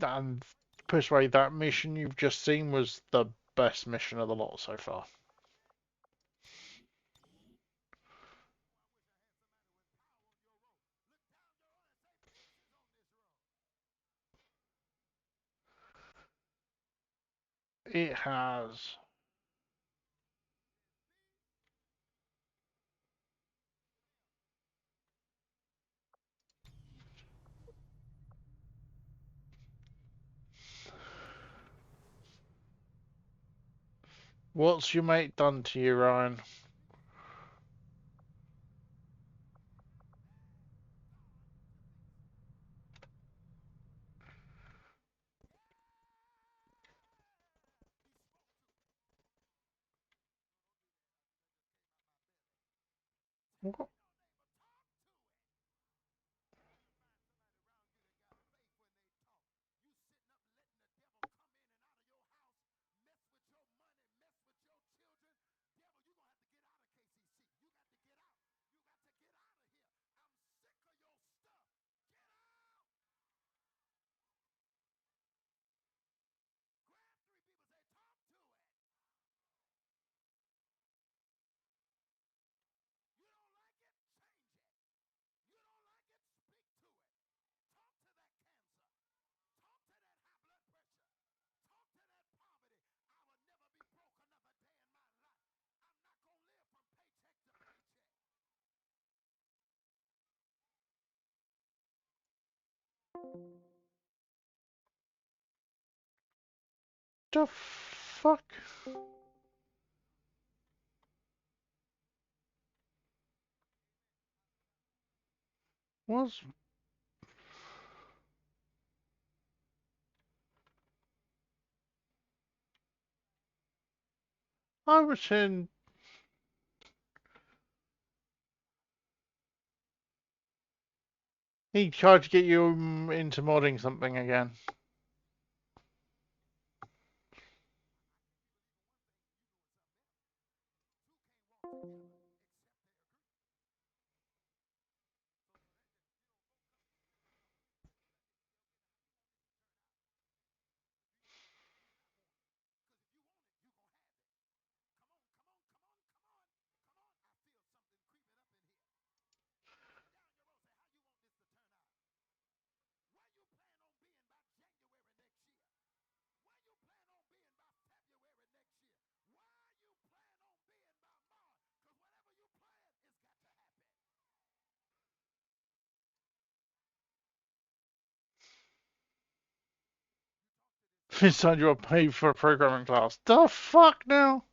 And push away, that mission you've just seen was the best mission of the lot so far. It has. What's your mate done to you, Ryan? What? The fuck? Was I was in? He tried to get you into modding something again. He signed you up paid for a programming class. The fuck now?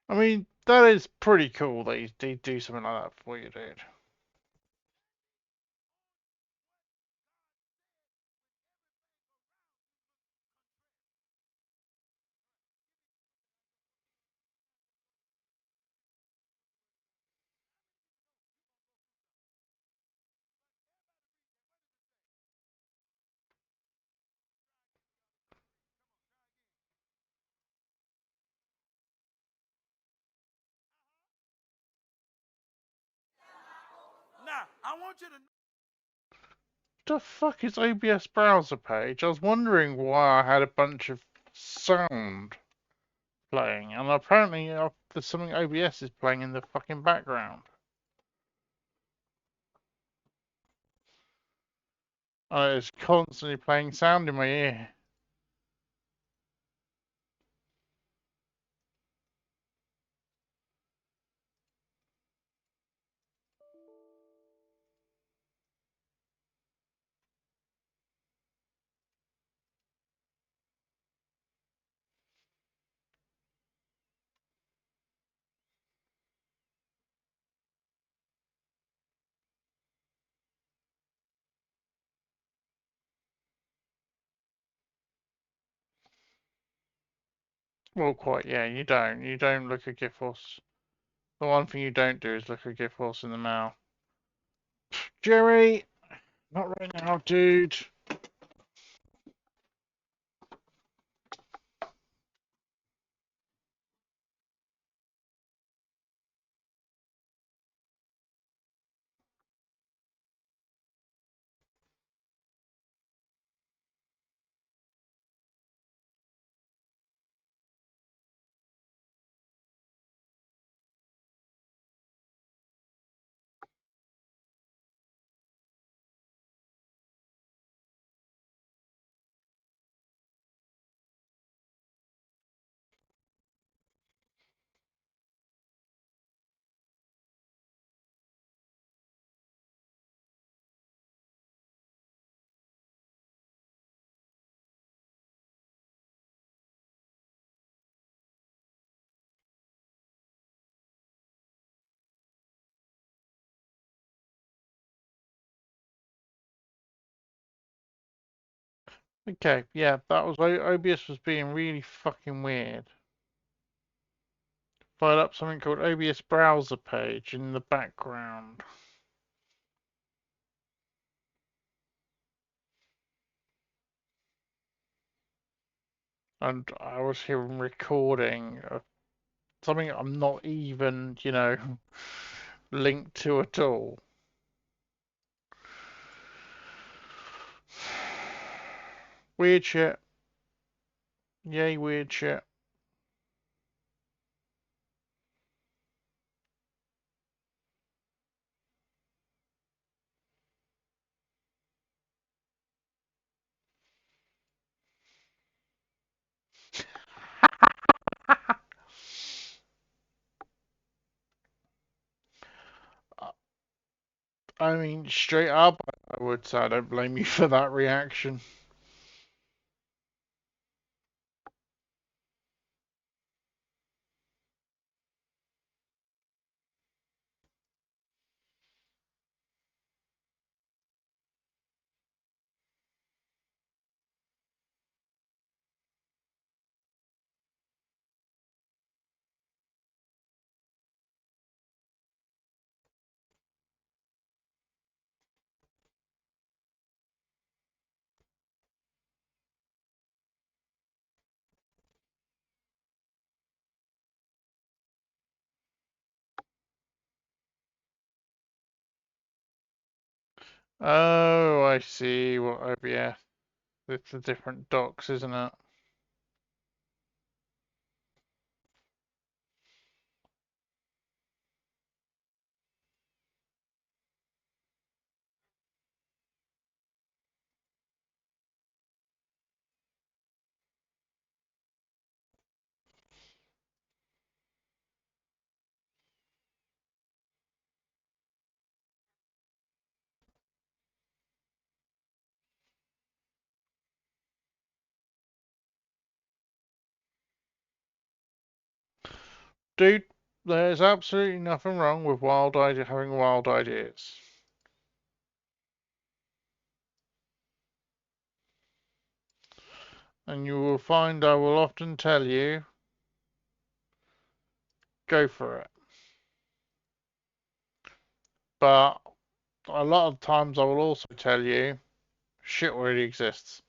I mean, that is pretty cool. They do something like that for you, dude. Now, I want you to. The fuck is OBS browser page? I was wondering why I had a bunch of sound playing, and apparently there's something OBS is playing in the fucking background. It's constantly playing sound in my ear. Well, quite, yeah, you don't. You don't look a gift horse. The one thing you don't do is look a gift horse in the mouth. Jerry! Not right now, dude. Okay, yeah, that was OBS was being really fucking weird. Fired up something called OBS browser page in the background. And I was hearing recording of something I'm not even, linked to at all. Weird shit. Yay, weird shit. I mean, straight up, I would say I don't blame you for that reaction. Oh, I see what OBS. It's the different docks, isn't it? Dude, there's absolutely nothing wrong with having wild ideas. And you will find I will often tell you, go for it. But a lot of times I will also tell you, shit already exists.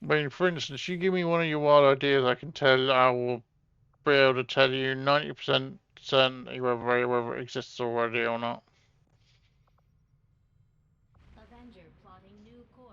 I mean, for instance, you give me one of your wild ideas, I will be able to tell you 90% certainty whether it exists already or not. Avenger plotting new course.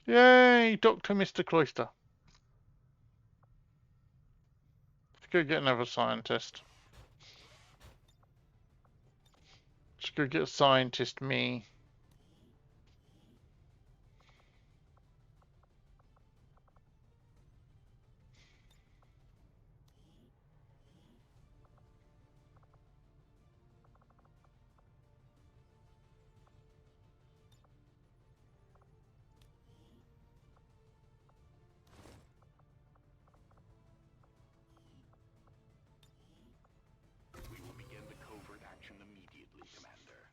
Yay, Dr. Mr. Cloyster. Let's go get another scientist. Let's go get scientist me. We will begin the covert action immediately, Commander.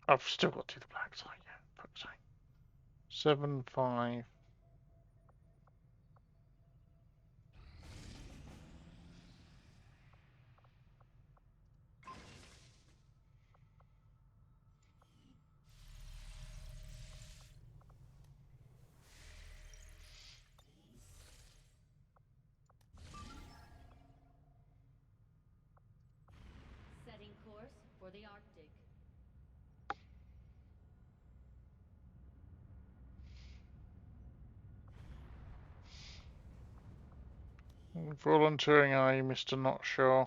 I've still got to do the black site yet. Fuck's sake. 7-5. Setting course for the Arctic. Volunteering, are you, Mr. Not Sure?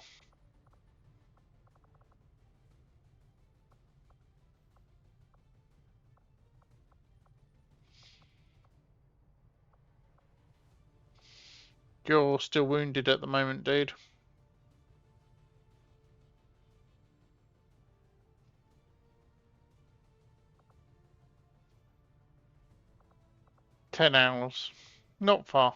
You're still wounded at the moment, dude. Ten hours. Not far.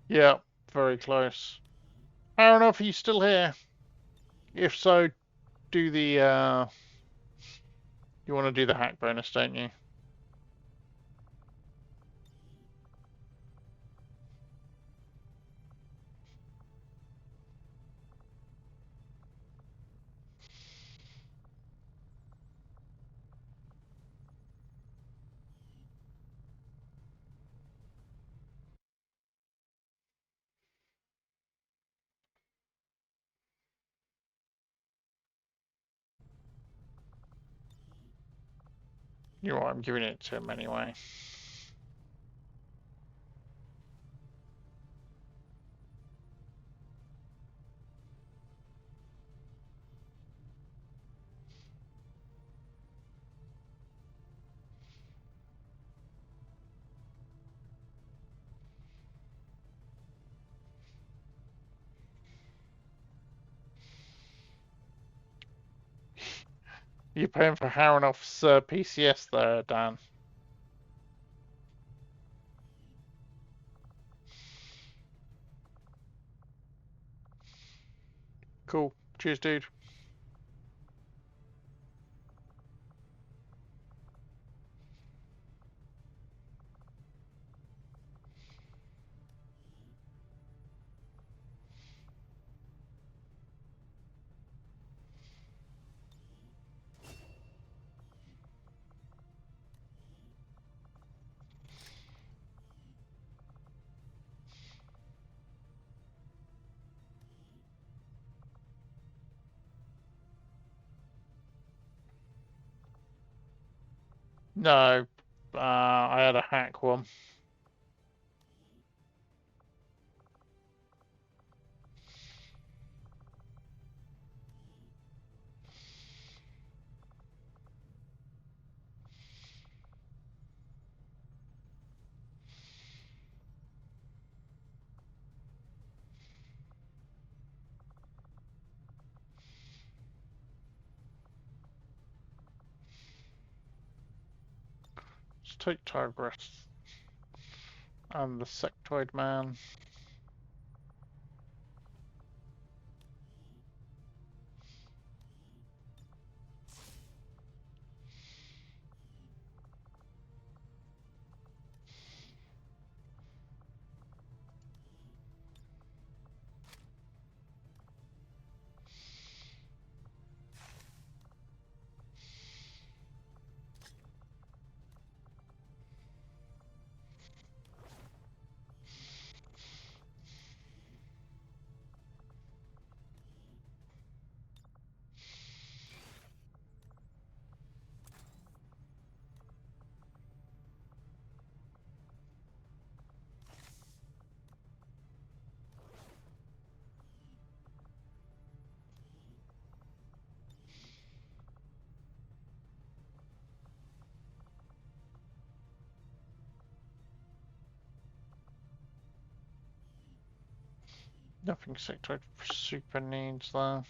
Yeah, very close. Aaron, are you still here? If so, do the, you want to do the hack bonus, don't you? You know what, I'm giving it to him anyway. You're paying for Haranoff's PCS there, Dan. Cool. Cheers, dude. No, I had a hack one. Let's take Tigress and the Sectoid Man. Nothing Sectoid super needs there.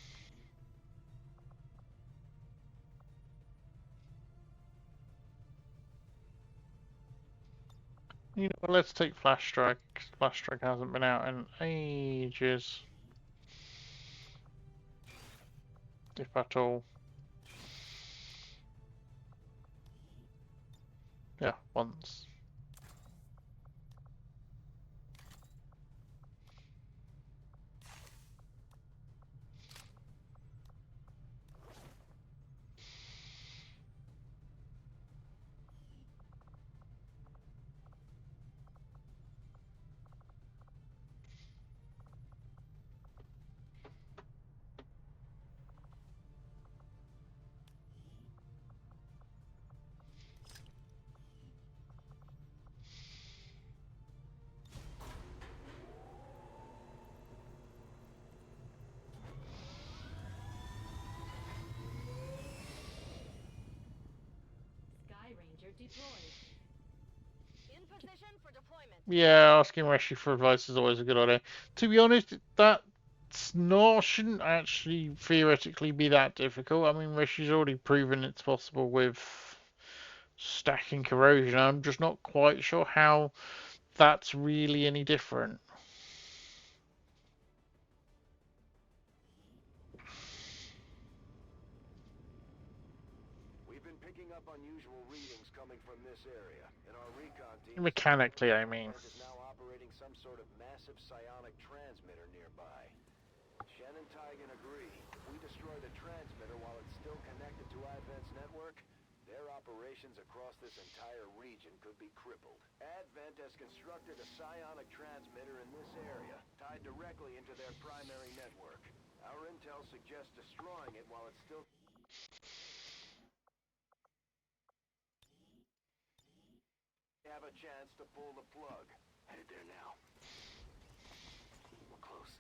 You know what, let's take Flash Strike. Flash Strike hasn't been out in ages. If at all. Yeah, once. Sky Ranger deployed. In position for deployment. Yeah, asking Reshi for advice is always a good idea. To be honest, shouldn't actually theoretically be that difficult. I mean, Reshi's already proven it's possible with stacking corrosion. I'm just not quite sure how that's really any different. We've been picking up unusual readings coming from this area, and our recon team Mechanically, I mean. is now operating some sort of massive psionic transmitter nearby. Shen and Tygan agree. If we destroy the transmitter while it's still connected to Advent's network, their operations across this entire region could be crippled. Advent has constructed a psionic transmitter in this area, tied directly into their primary network. Our intel suggests destroying it while it's still... have a chance to pull the plug. Headed there now. We're close.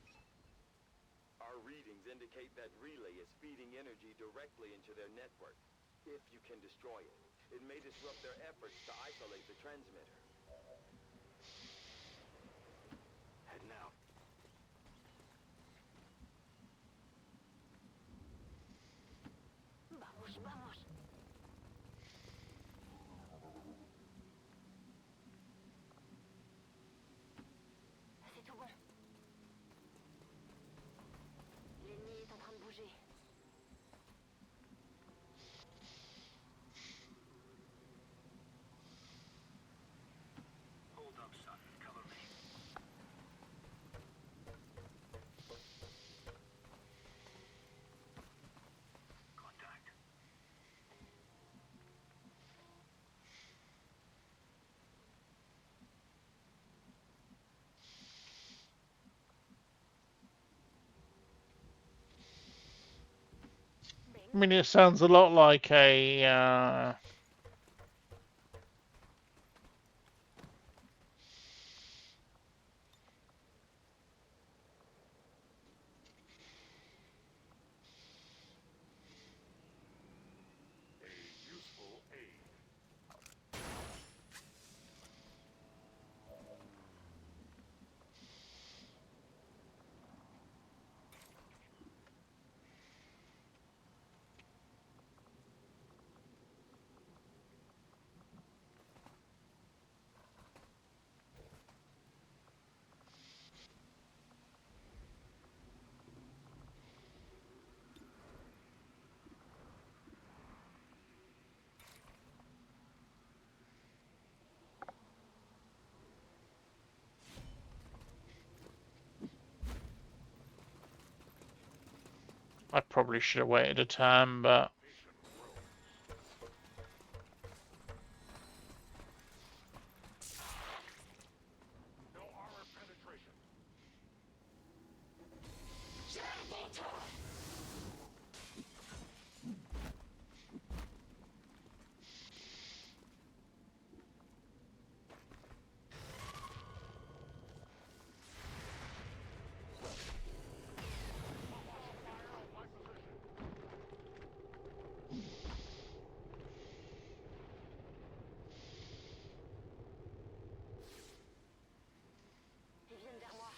Our readings indicate that relay is feeding energy directly into their network. If you can destroy it, it may disrupt their efforts to isolate the transmitter. Heading out. Vamos, vamos. C'est tout bon. L'ennemi est en train de bouger. Hold up, son. Cover me. Contact. I mean, it sounds a lot like a A useful aid. I probably should have waited a turn, but Mission row. No armor penetration. Fire on my position. Ils viennent vers moi.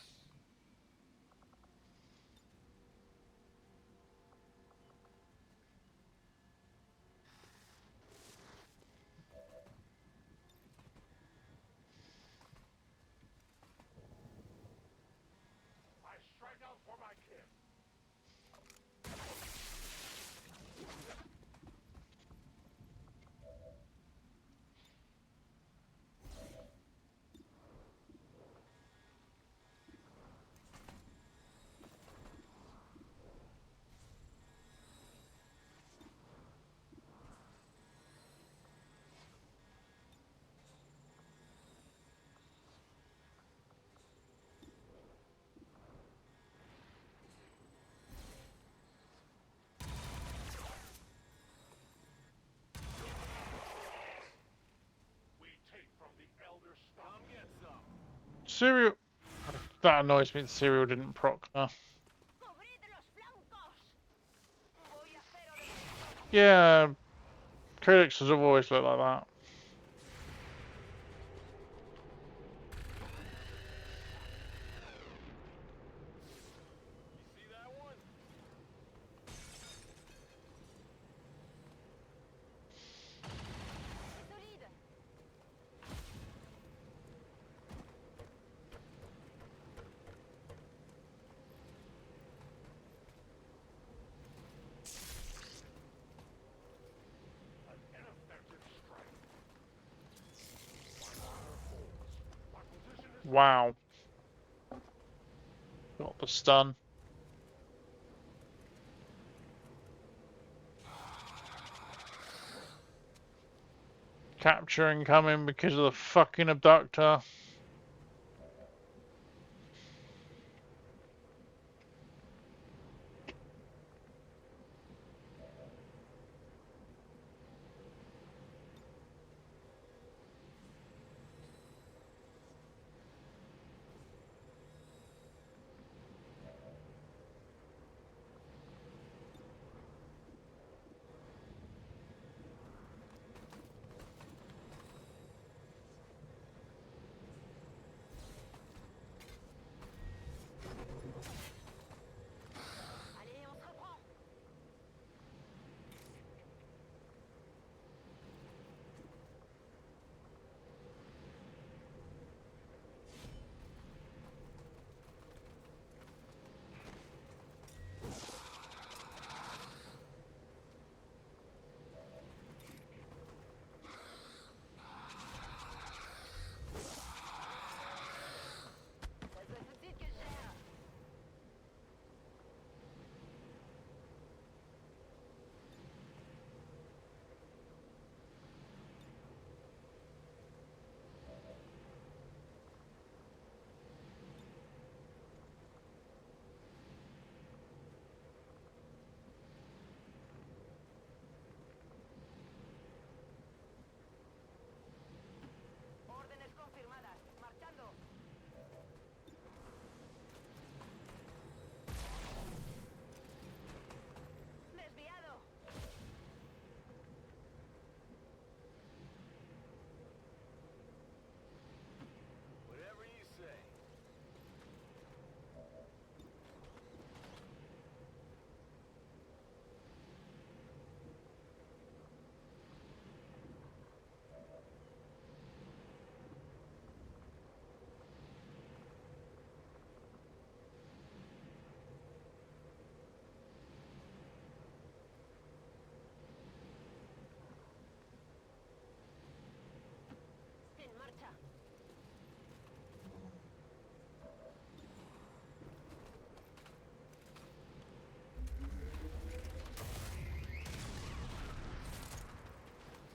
I strike out for my kin. We take from the elder stock. Come get some. Serial. That annoys me. The serial didn't proc her. ¡Cubrid los flancos! Voy a cero de... Yeah, Critics has always looked like that. You see that one? Solide. An ineffective strike. My honor holds. My position is Wow. Got the stun. Capture incoming because of the fucking abductor.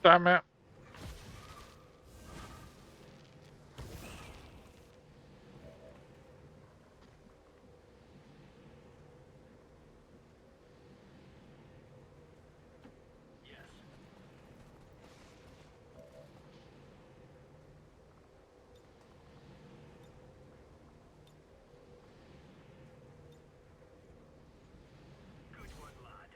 Damn it. Yes. Good one, lad.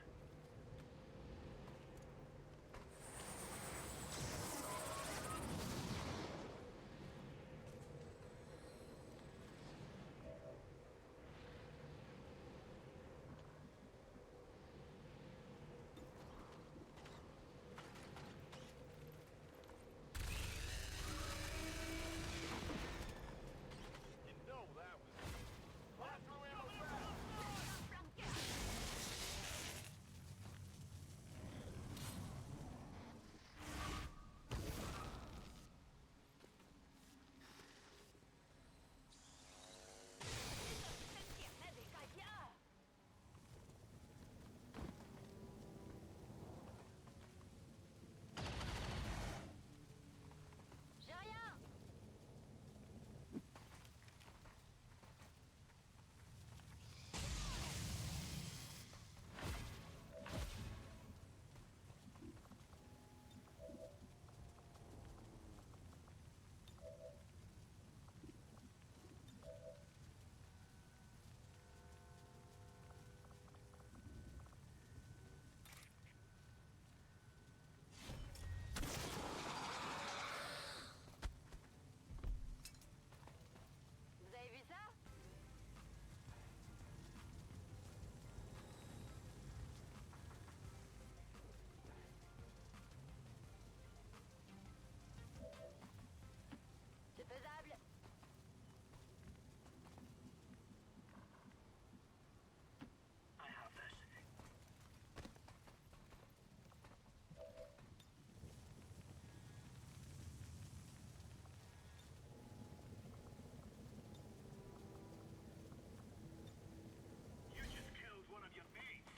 Vous avez vu ça? C'est faisable. I have this. You just killed one of your mates.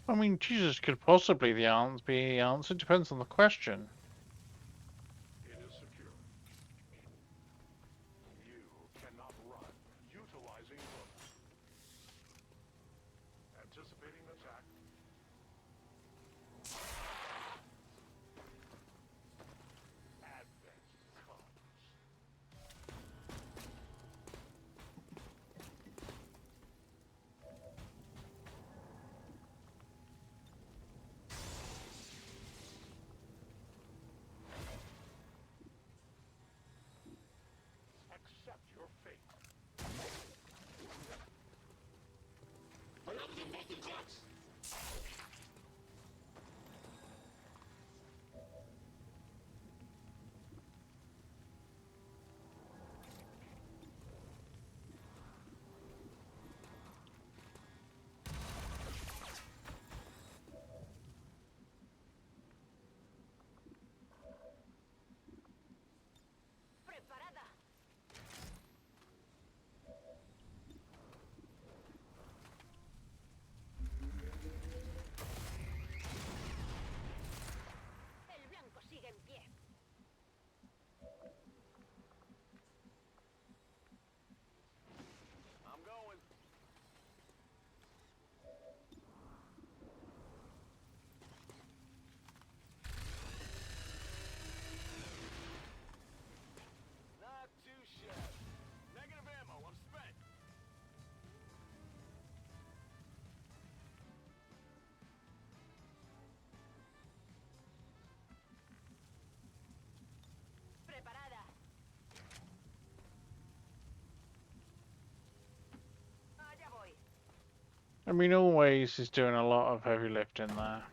I mean, Jesus could possibly be the answer. Depends on the question. It is secure. You cannot run, utilizing bullets. Anticipating attack. Advent comes. Accept your fate. Preparada. El blanco sigue en pie. I'm going. Not too shabby. Negative ammo. I'm spent. Preparada. Allá voy. I mean, always is doing a lot of heavy lifting there.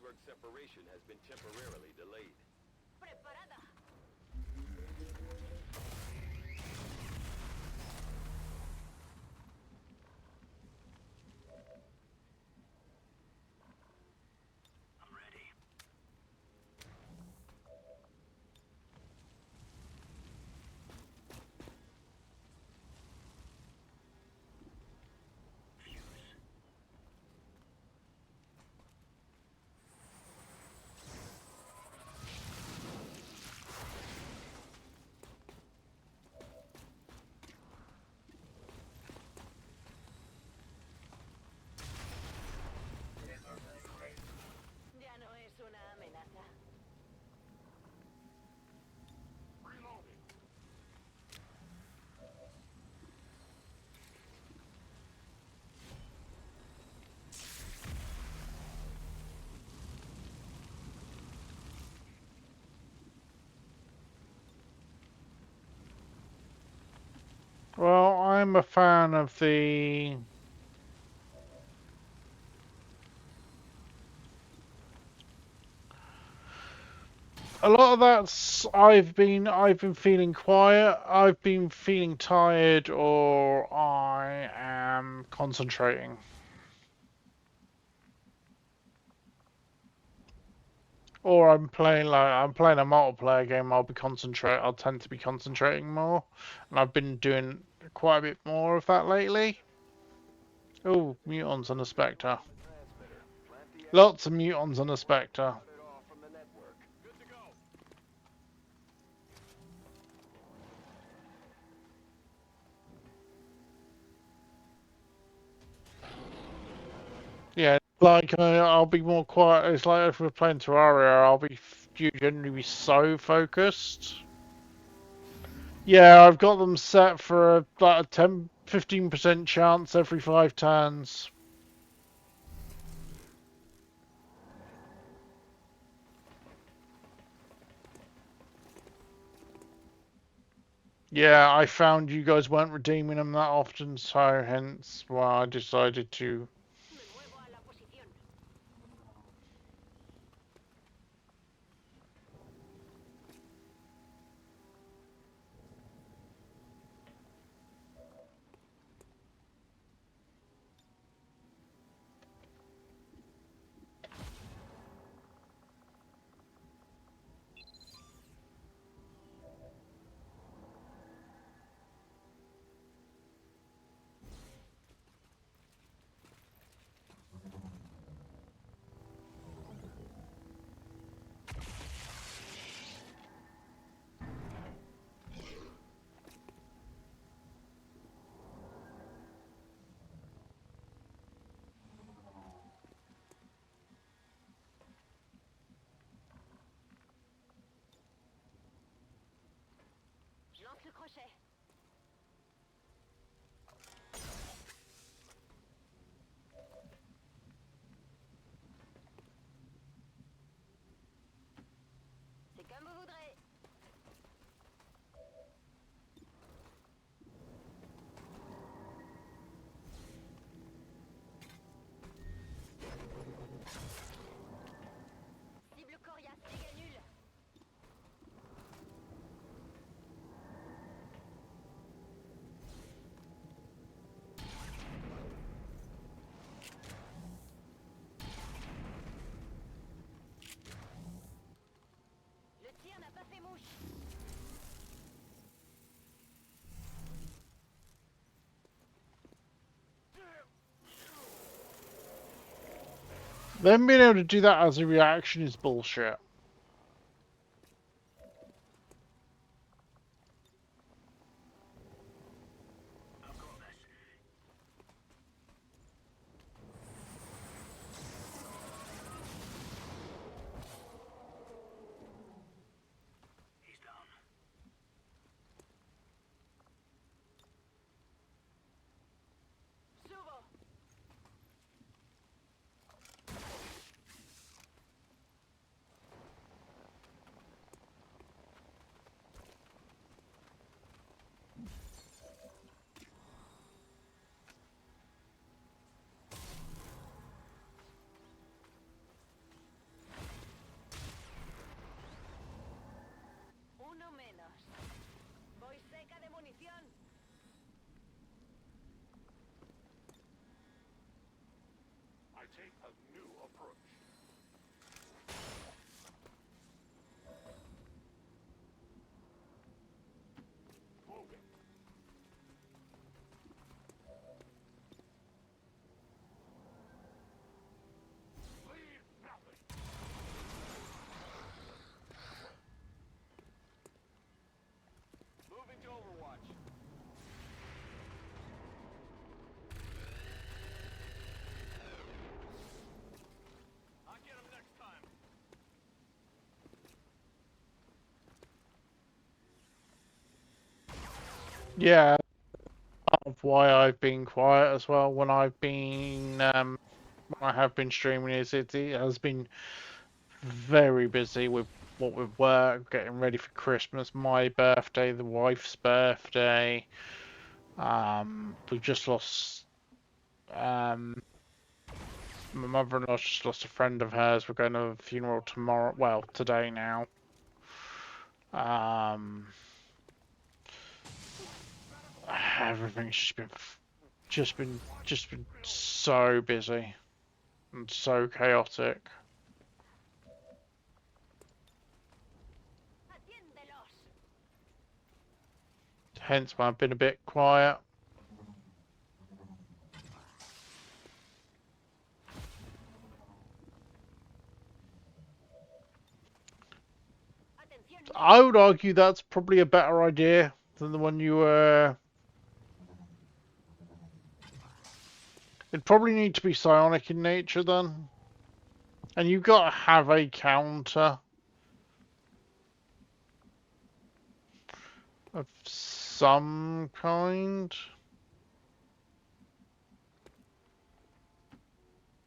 network separation has been temporarily delayed. Preparada. I'm ready. Fuse. Ya no es una amenaza. Reloading. Well, I'm a fan of the. A lot of that's I've been feeling quiet. I've been feeling tired, or I am concentrating. Or I'm playing a multiplayer game. I'll tend to be concentrating more, and I've been doing quite a bit more of that lately. Oh, mutons and a spectre. The transmitter. Plant the Lots of mutons and a spectre. cut it off from the network. Good to go. Yeah, like I'll be more quiet. It's like if we're playing Terraria, you generally be so focused. Yeah, I've got them set for about a 10-15% chance every 5 turns. Yeah, I found you guys weren't redeeming them that often, so hence why I decided to. Me muevo a la posición. Je lance le crochet. C'est comme vous voudrez. Cible coriace, dégâts nuls. Le tir n'a pas fait mouche. Them being able to do that as a reaction is bullshit. I've got this. He's down. Subo. I take a new approach. Moving. Leave nothing. Moving to Overwatch. I'll get him next time. Yeah, part of why I've been quiet as well when I've been when I have been streaming is it has been very busy with work, getting ready for Christmas, my birthday, the wife's birthday. We just lost my mother-in-law just lost a friend of hers. We're going to a funeral tomorrow. Well, today now. Um, Everything's just been so busy and so chaotic. Hence why I've been a bit quiet. I would argue that's probably a better idea than the one you were. It'd probably need to be psionic in nature then. And you've got to have a counter of some kind.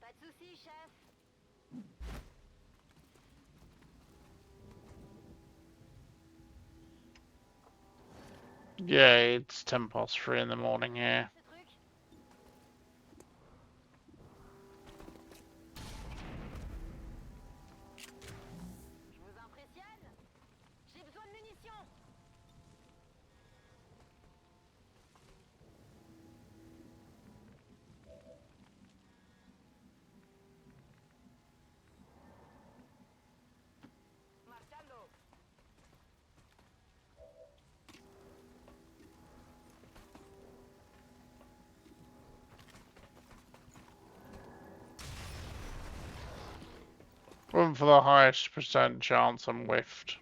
Pas de soucis, chef. Yeah, it's 3:10 in the morning here. Ce truc. Je vous impressionne? J'ai besoin de munitions. Marchando. Went for the highest percent chance I'm whiffed.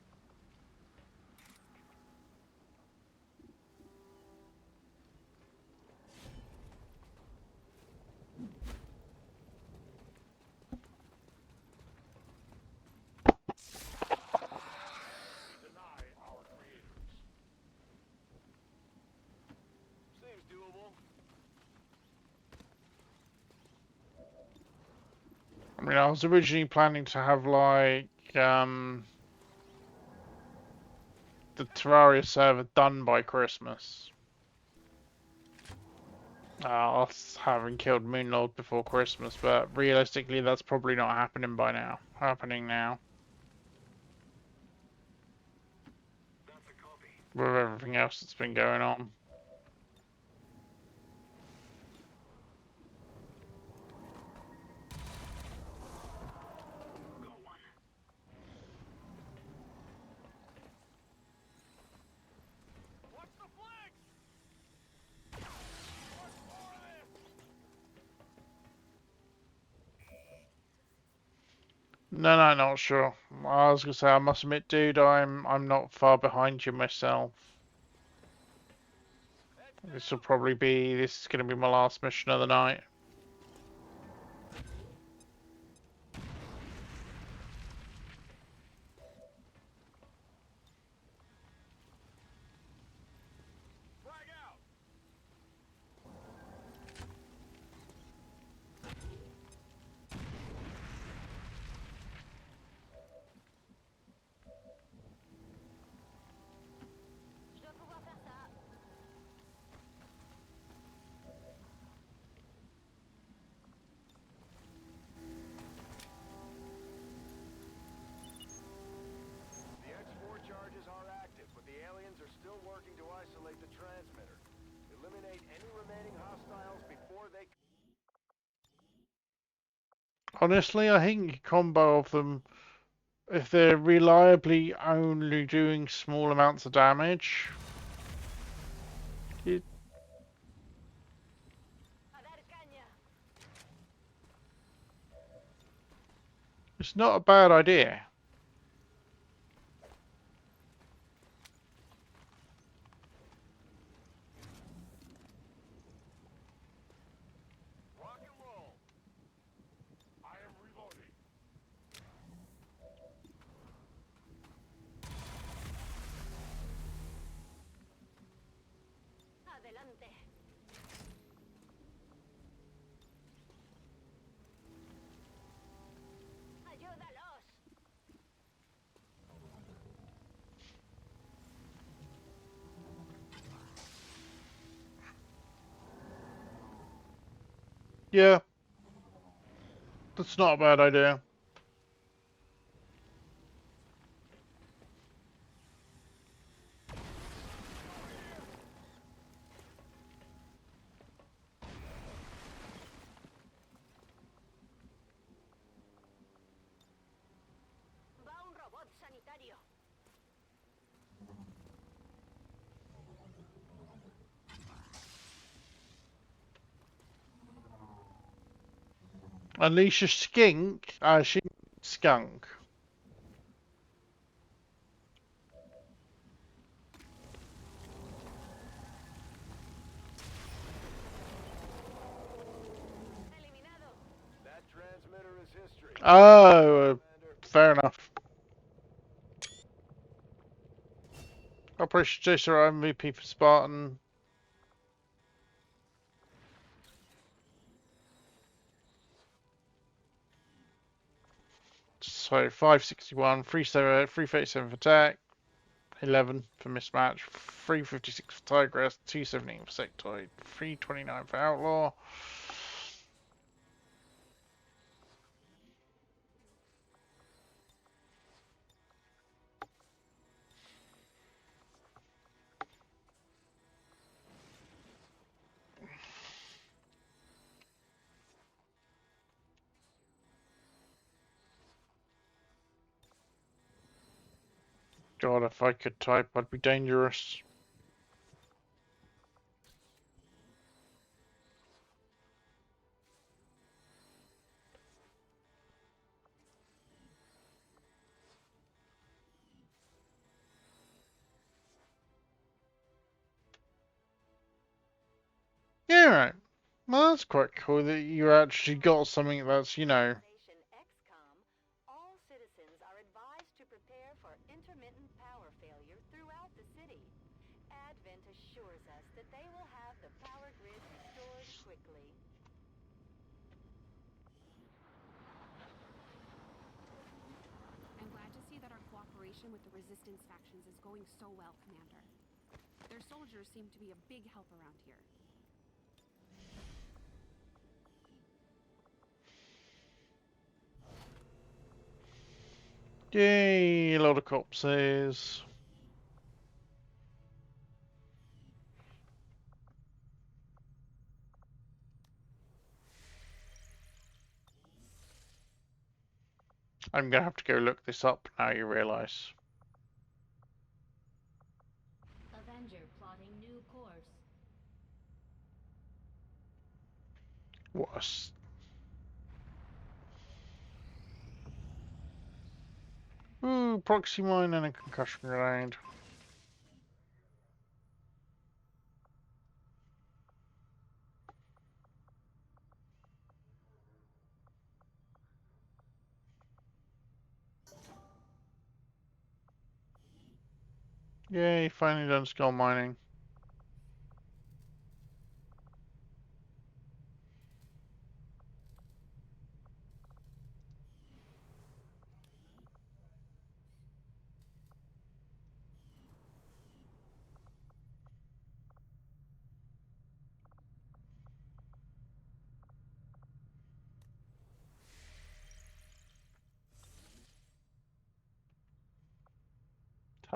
Deny our creators. Seems doable. I mean, I was originally planning to have like the Terraria server done by Christmas. Us having killed Moonlord before Christmas, but realistically, that's probably not happening by now. Happening now That's a copy. with everything else that's been going on. Got one. Watch the flanks! No, no, not sure. I was gonna say, I must admit, dude, I'm not far behind you myself. This will probably be this is gonna be my last mission of the night. Flag out! Je dois pouvoir faire ça. The X4 charges are active, but the aliens are still working to isolate the transmitter. Eliminate any remaining hostiles before they Honestly, I think a combo of them, if they're reliably only doing small amounts of damage, it, A dar caña. it's not a bad idea. Rock and roll. I am reloading. Adelante. Ayúdalos. Yeah, that's not a bad idea. Va un robot sanitario. Unleash a skunk. Eliminado. That transmitter is history. Oh, Commander. fair enough. Operation Chaser MVP for Spartan. So 561, 337 for attack, 11 for mismatch, 356 for Tigress, 217 for Sectoid, 329 for Outlaw. God, if I could type, I'd be dangerous. Yeah, right. Well, that's quite cool that you actually got something that's, Station XCOM, all citizens are advised to prepare for intermittent power failure throughout the city. Advent assures us that they will have the power grid restored quickly. I'm glad to see that our cooperation with the Resistance factions is going so well, Commander. Their soldiers seem to be a big help around here. yay, a lot of corpses. I'm gonna have to go look this up now you realise. Avenger plotting new course. What Ooh, proxy mine and a concussion grenade. Yay, finally done skull mining.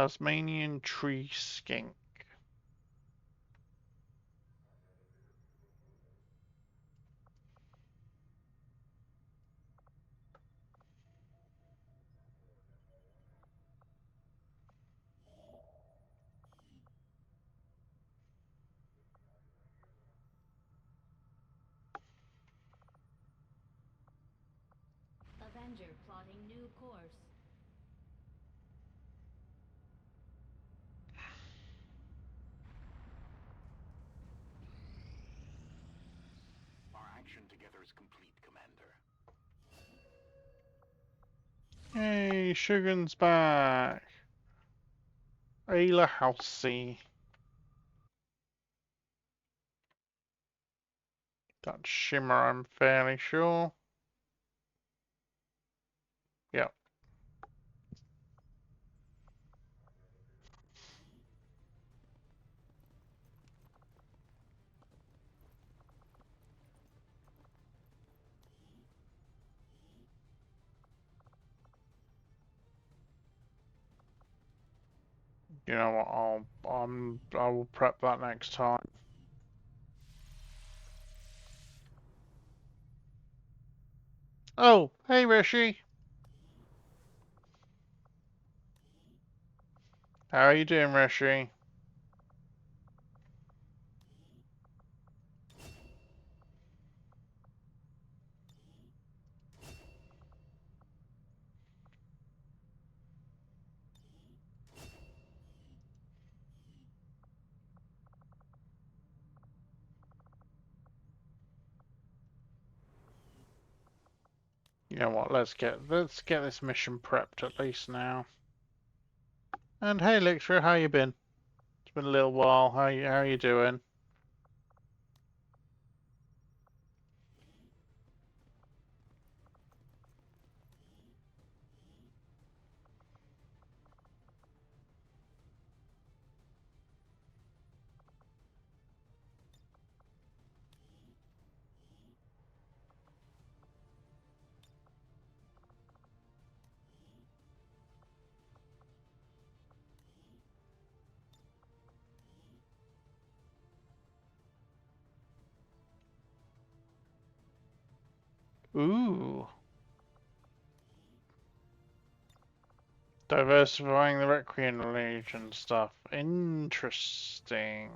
Tasmanian tree skink. Avenger plotting new course. Our action together is complete, Commander. Hey, Shogun's back. Ayla Housey. That's Shimmer, I'm fairly sure. Yep. You know what? I will prep that next time. Oh, hey Rishi. How are you doing, Rishi? You know what? Let's get this mission prepped at least now. And hey, Lecturer, how you been? It's been a little while. How you doing? Ooh. Diversifying the Requiem Legion stuff. Interesting.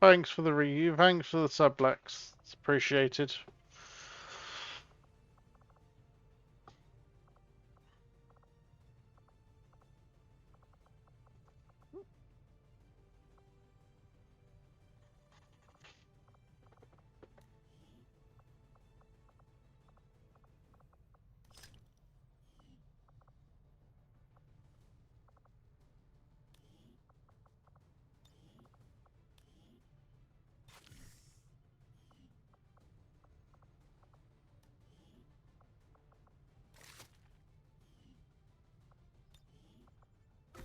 Thanks for the thanks for the sublex. It's appreciated.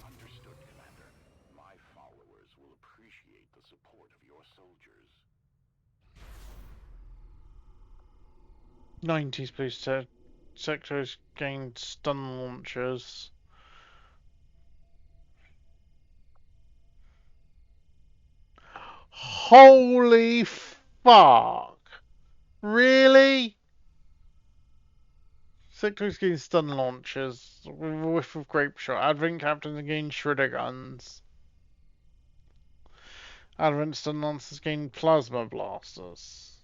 Understood, Commander. My followers will appreciate the support of your soldiers. 90s please. Sectors gained stun launchers. Holy fuck! Really? Sectors gain stun launchers with a whiff of grape shot. Advent captains gain shredder guns. Advent stun lancers gain plasma blasters.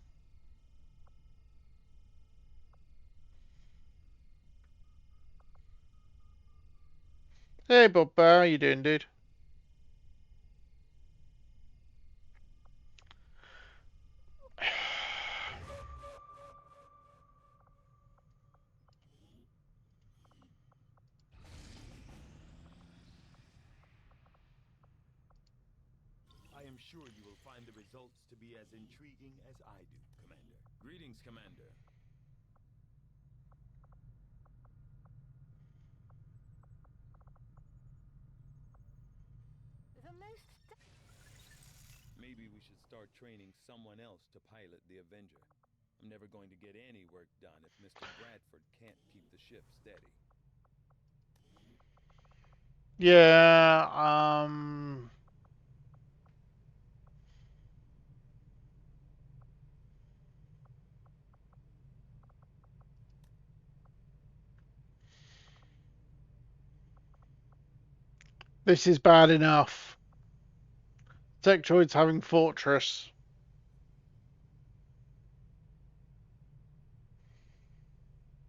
Hey Bob, how you doing, dude? I am sure you will find the results to be as intriguing as I do, Commander. Greetings, Commander. The most maybe we should start training someone else to pilot the Avenger. I'm never going to get any work done if Mr. Bradford can't keep the ship steady. Yeah, this is bad enough. Sectoids having Fortress.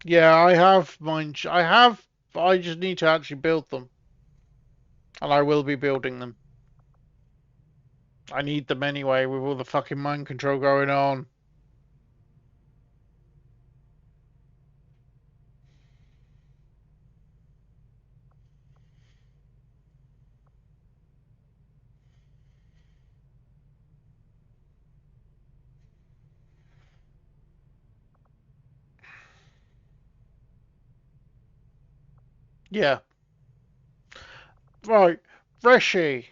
Yeah, I have mine. I have. I just need to actually build them. And I will be building them. I need them anyway with all the fucking mind control going on. Yeah. Right. Reshi.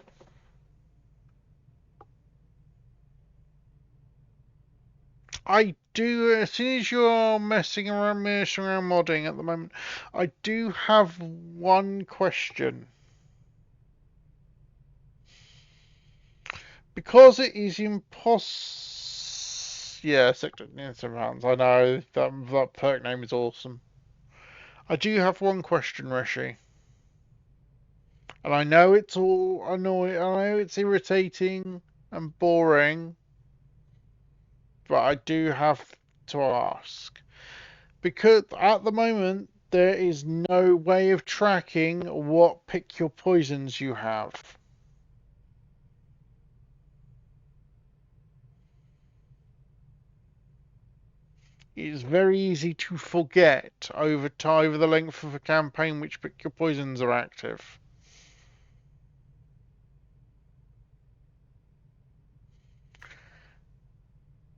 I do, as soon as you're messing around modding at the moment, I do have one question. Because it is yeah, Sector Pounds. I know that perk name is awesome. I do have one question, Reshi. And I know it's all annoying, I know it's irritating and boring, but I do have to ask. Because at the moment, there is no way of tracking what pick your poisons you have. It's very easy to forget over the length of a campaign which pick your poisons are active.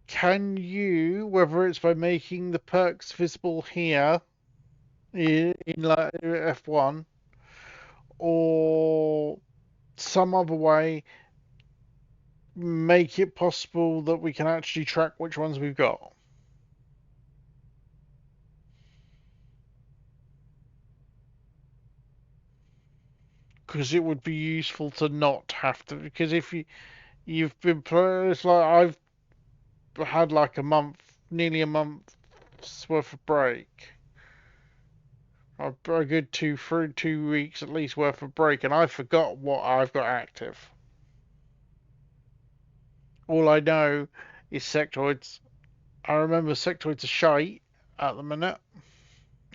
Can you, whether it's by making the perks visible here in like F1 or some other way, make it possible that we can actually track which ones we've got? Because it would be useful to not have to. Because if you've been it's like I've had like a month, nearly a month's worth of break. A good 2 weeks at least worth of break, and I forgot what I've got active. All I know is sectoids. I remember sectoids are shite at the minute,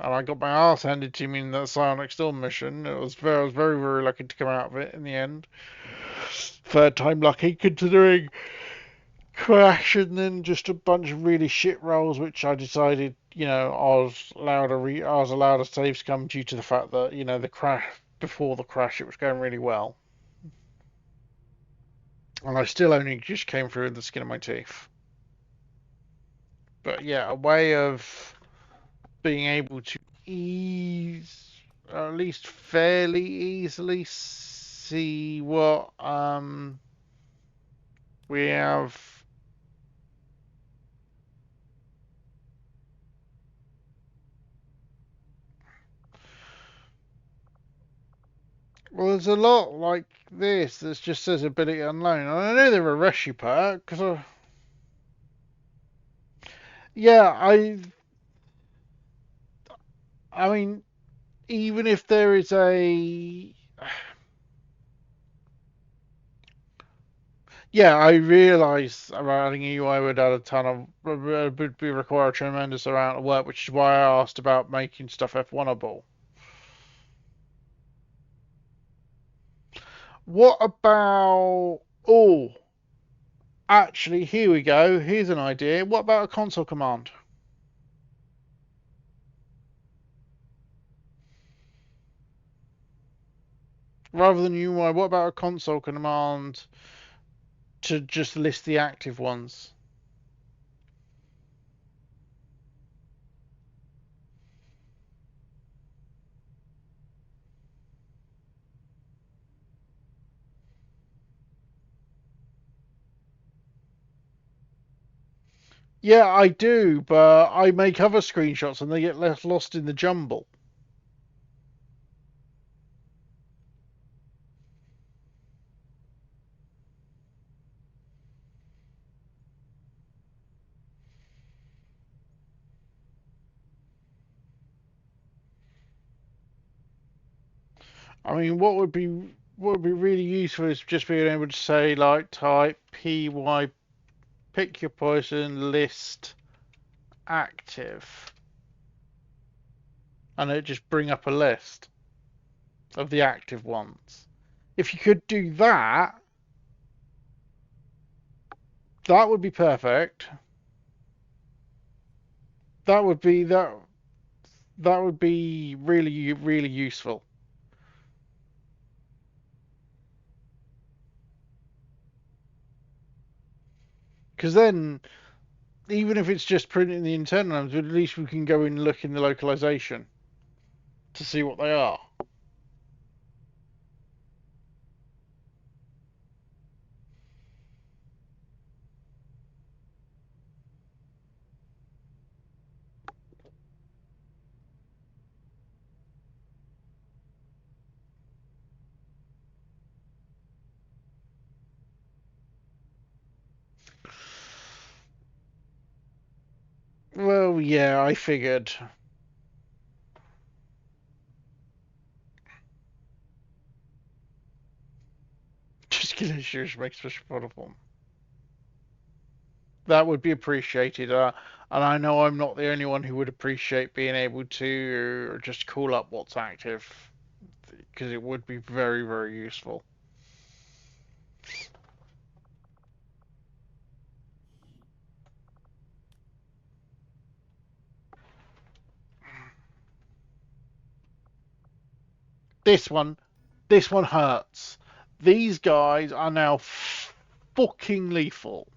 and I got my ass handed to me in that Psionic Storm mission. I was very, very lucky to come out of it in the end. Third time lucky, considering Crash and then just a bunch of really shit rolls, which I decided, I was allowed a save scum due to the fact that, the crash, before the crash, it was going really well. And I still only just came through with the skin of my teeth. But yeah, a way of being able to or at least fairly easily see what we have. Well, there's a lot like this that just says ability unknown. And I know they're a Reshi perk because yeah, I mean, even if there is a yeah, I realise adding UI would add a ton of would be require a tremendous amount of work, which is why I asked about making stuff F1able. What about actually, here we go. Here's an idea. What about a console command? Rather than UI, what about a console command to just list the active ones? Yeah, I do, but I make other screenshots and they get left lost in the jumble. I mean, what would be really useful is just being able to say like type py pick your poison list active, and it just bring up a list of the active ones. If you could do that, that would be perfect. That would be that. That would be really, really useful. Because then, even if it's just printing the internal names, at least we can go and look in the localization to see what they are. Well, yeah, I figured. Just kill issues makes special protocol. That would be appreciated. And I know I'm not the only one who would appreciate being able to just call up what's active, because it would be very, very useful. This one, this one hurts. These guys are now fucking lethal.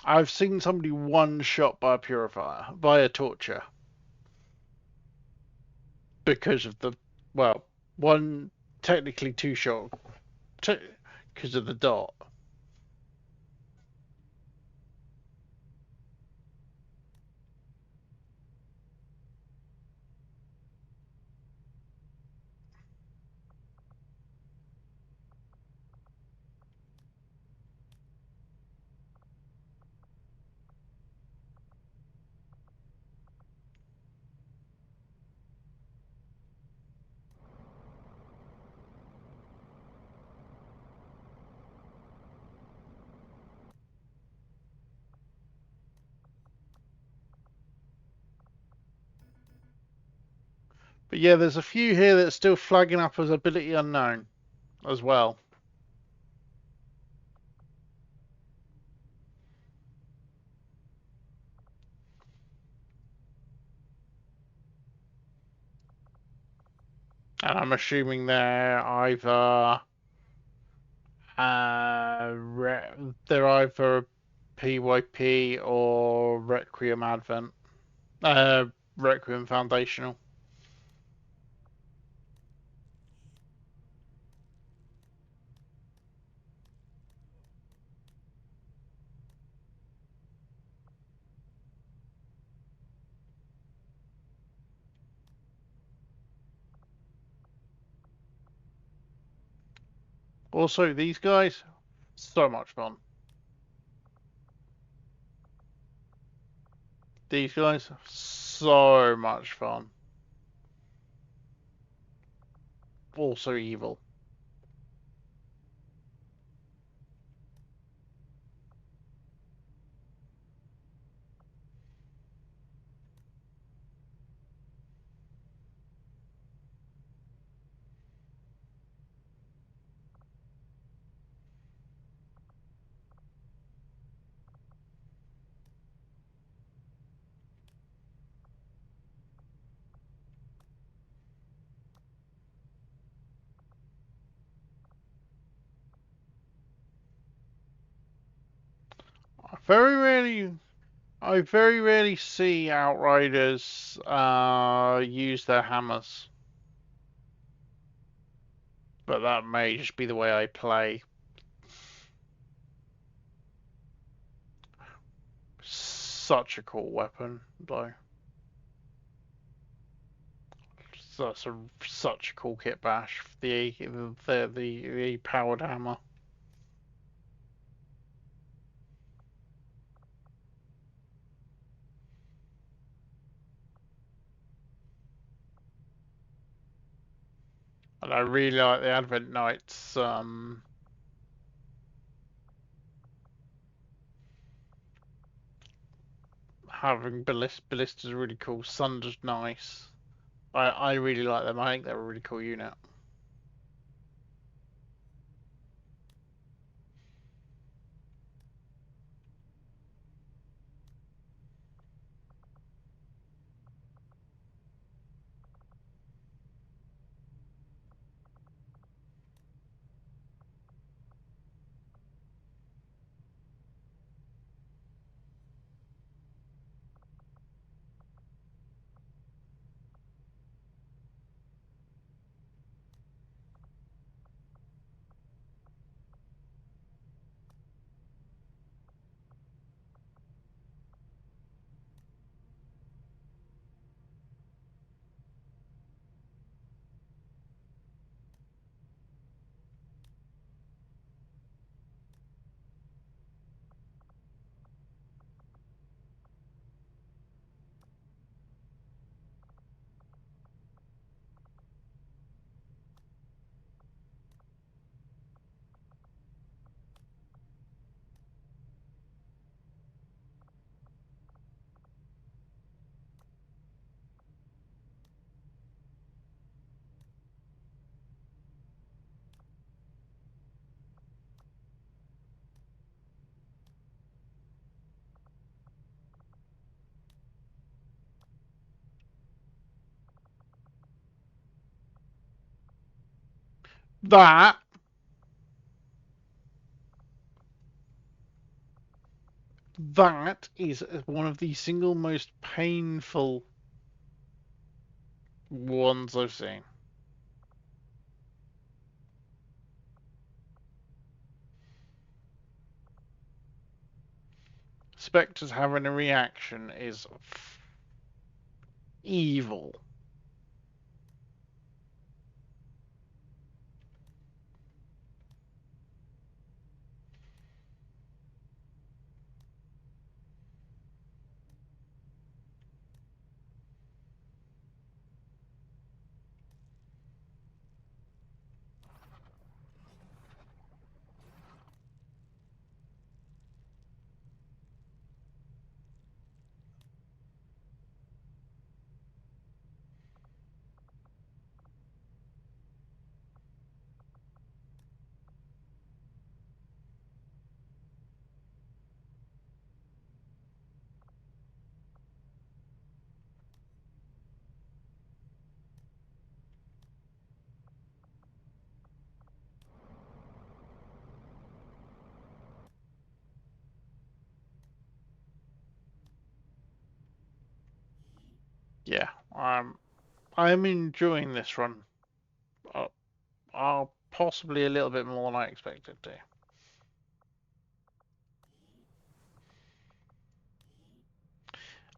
I've seen somebody one shot by a purifier, by a torture, because of the, well, one, technically two shot, because of the dot. But yeah, there's a few here that's still flagging up as ability unknown as well. And I'm assuming they're either they're either PYP or Requiem Advent, Requiem Foundational. Also, these guys, so much fun. These guys, so much fun. Also evil. Very rarely, I very rarely see Outriders use their hammers, but that may just be the way I play. such a cool weapon, though. That's such a cool kit bash. The powered hammer. And I really like the Advent Knights. Having ballistas are really cool. Sunder's nice. I really like them. I think they're a really cool unit. That that is one of the single most painful ones I've seen. Spectres having a reaction is evil. Yeah, I'm enjoying this run. Possibly a little bit more than I expected to.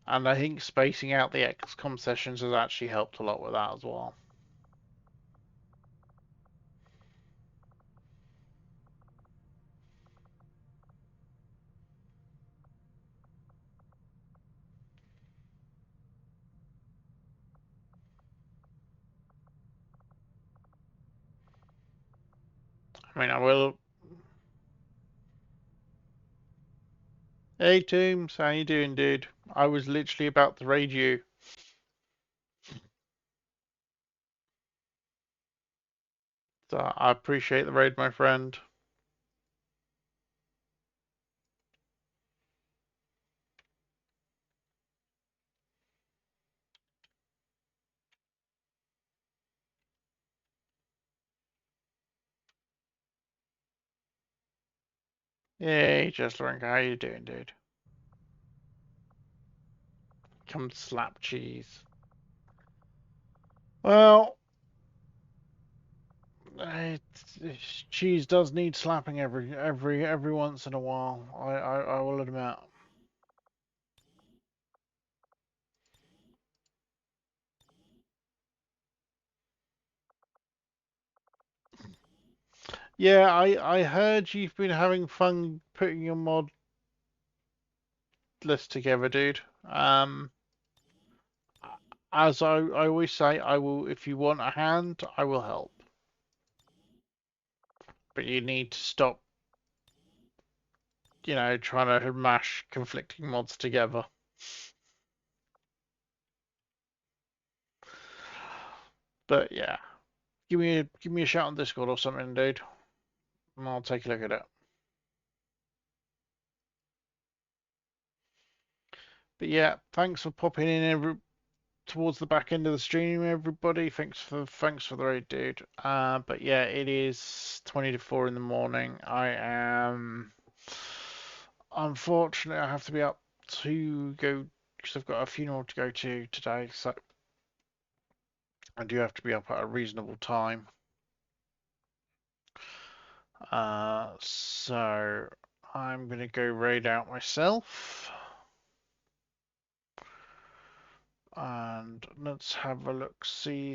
And I think spacing out the XCOM sessions has actually helped a lot with that as well. I mean, I will. Hey, Tooms, how you doing, dude? I was literally about to raid you. So I appreciate the raid, my friend. Hey, Jesslering, how you doing, dude? Come slap cheese. Well, cheese does need slapping every once in a while. I will admit. Yeah, I heard you've been having fun putting your mod list together, dude. As I always say, I will, if you want a hand, I will help. But you need to stop, trying to mash conflicting mods together. But yeah, give me a shout on Discord or something, dude, and I'll take a look at it. But yeah, thanks for popping in towards the back end of the stream, everybody. Thanks for the raid, dude. But yeah, it is 20 to 4 in the morning. I am unfortunately I have to be up to go because I've got a funeral to go to today, so I do have to be up at a reasonable time. So I'm gonna go raid out myself. And let's have a look, see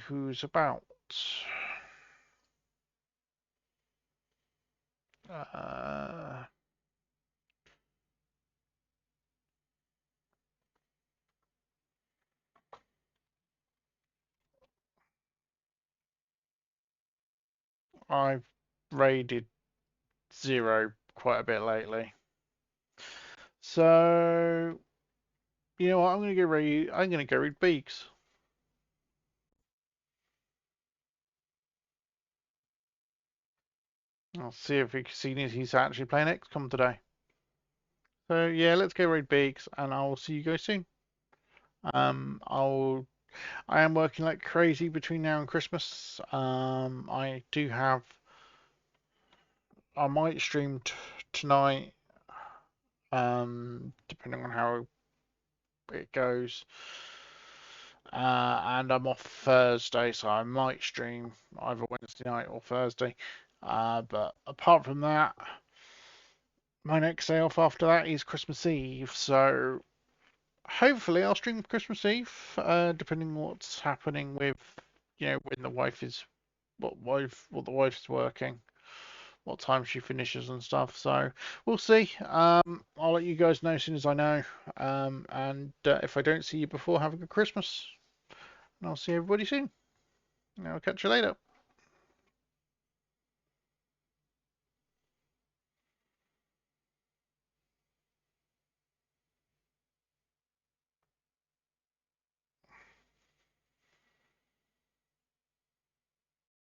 who's about. Uh, I've raided zero quite a bit lately. So you know what? I'm gonna go read Beaks. I'll see if he's actually playing XCOM today. So yeah, let's go read Beaks, and I'll see you guys soon. I am working like crazy between now and Christmas. I might stream tonight, depending on how it goes. And I'm off Thursday, so I might stream either Wednesday night or Thursday. But apart from that, my next day off after that is Christmas Eve. So hopefully I'll stream Christmas Eve, depending on what's happening with, when the wife is, what the wife's working, what time she finishes and stuff. So we'll see. I'll let you guys know as soon as I know. And if I don't see you before, have a good Christmas. And I'll see everybody soon. I'll catch you later.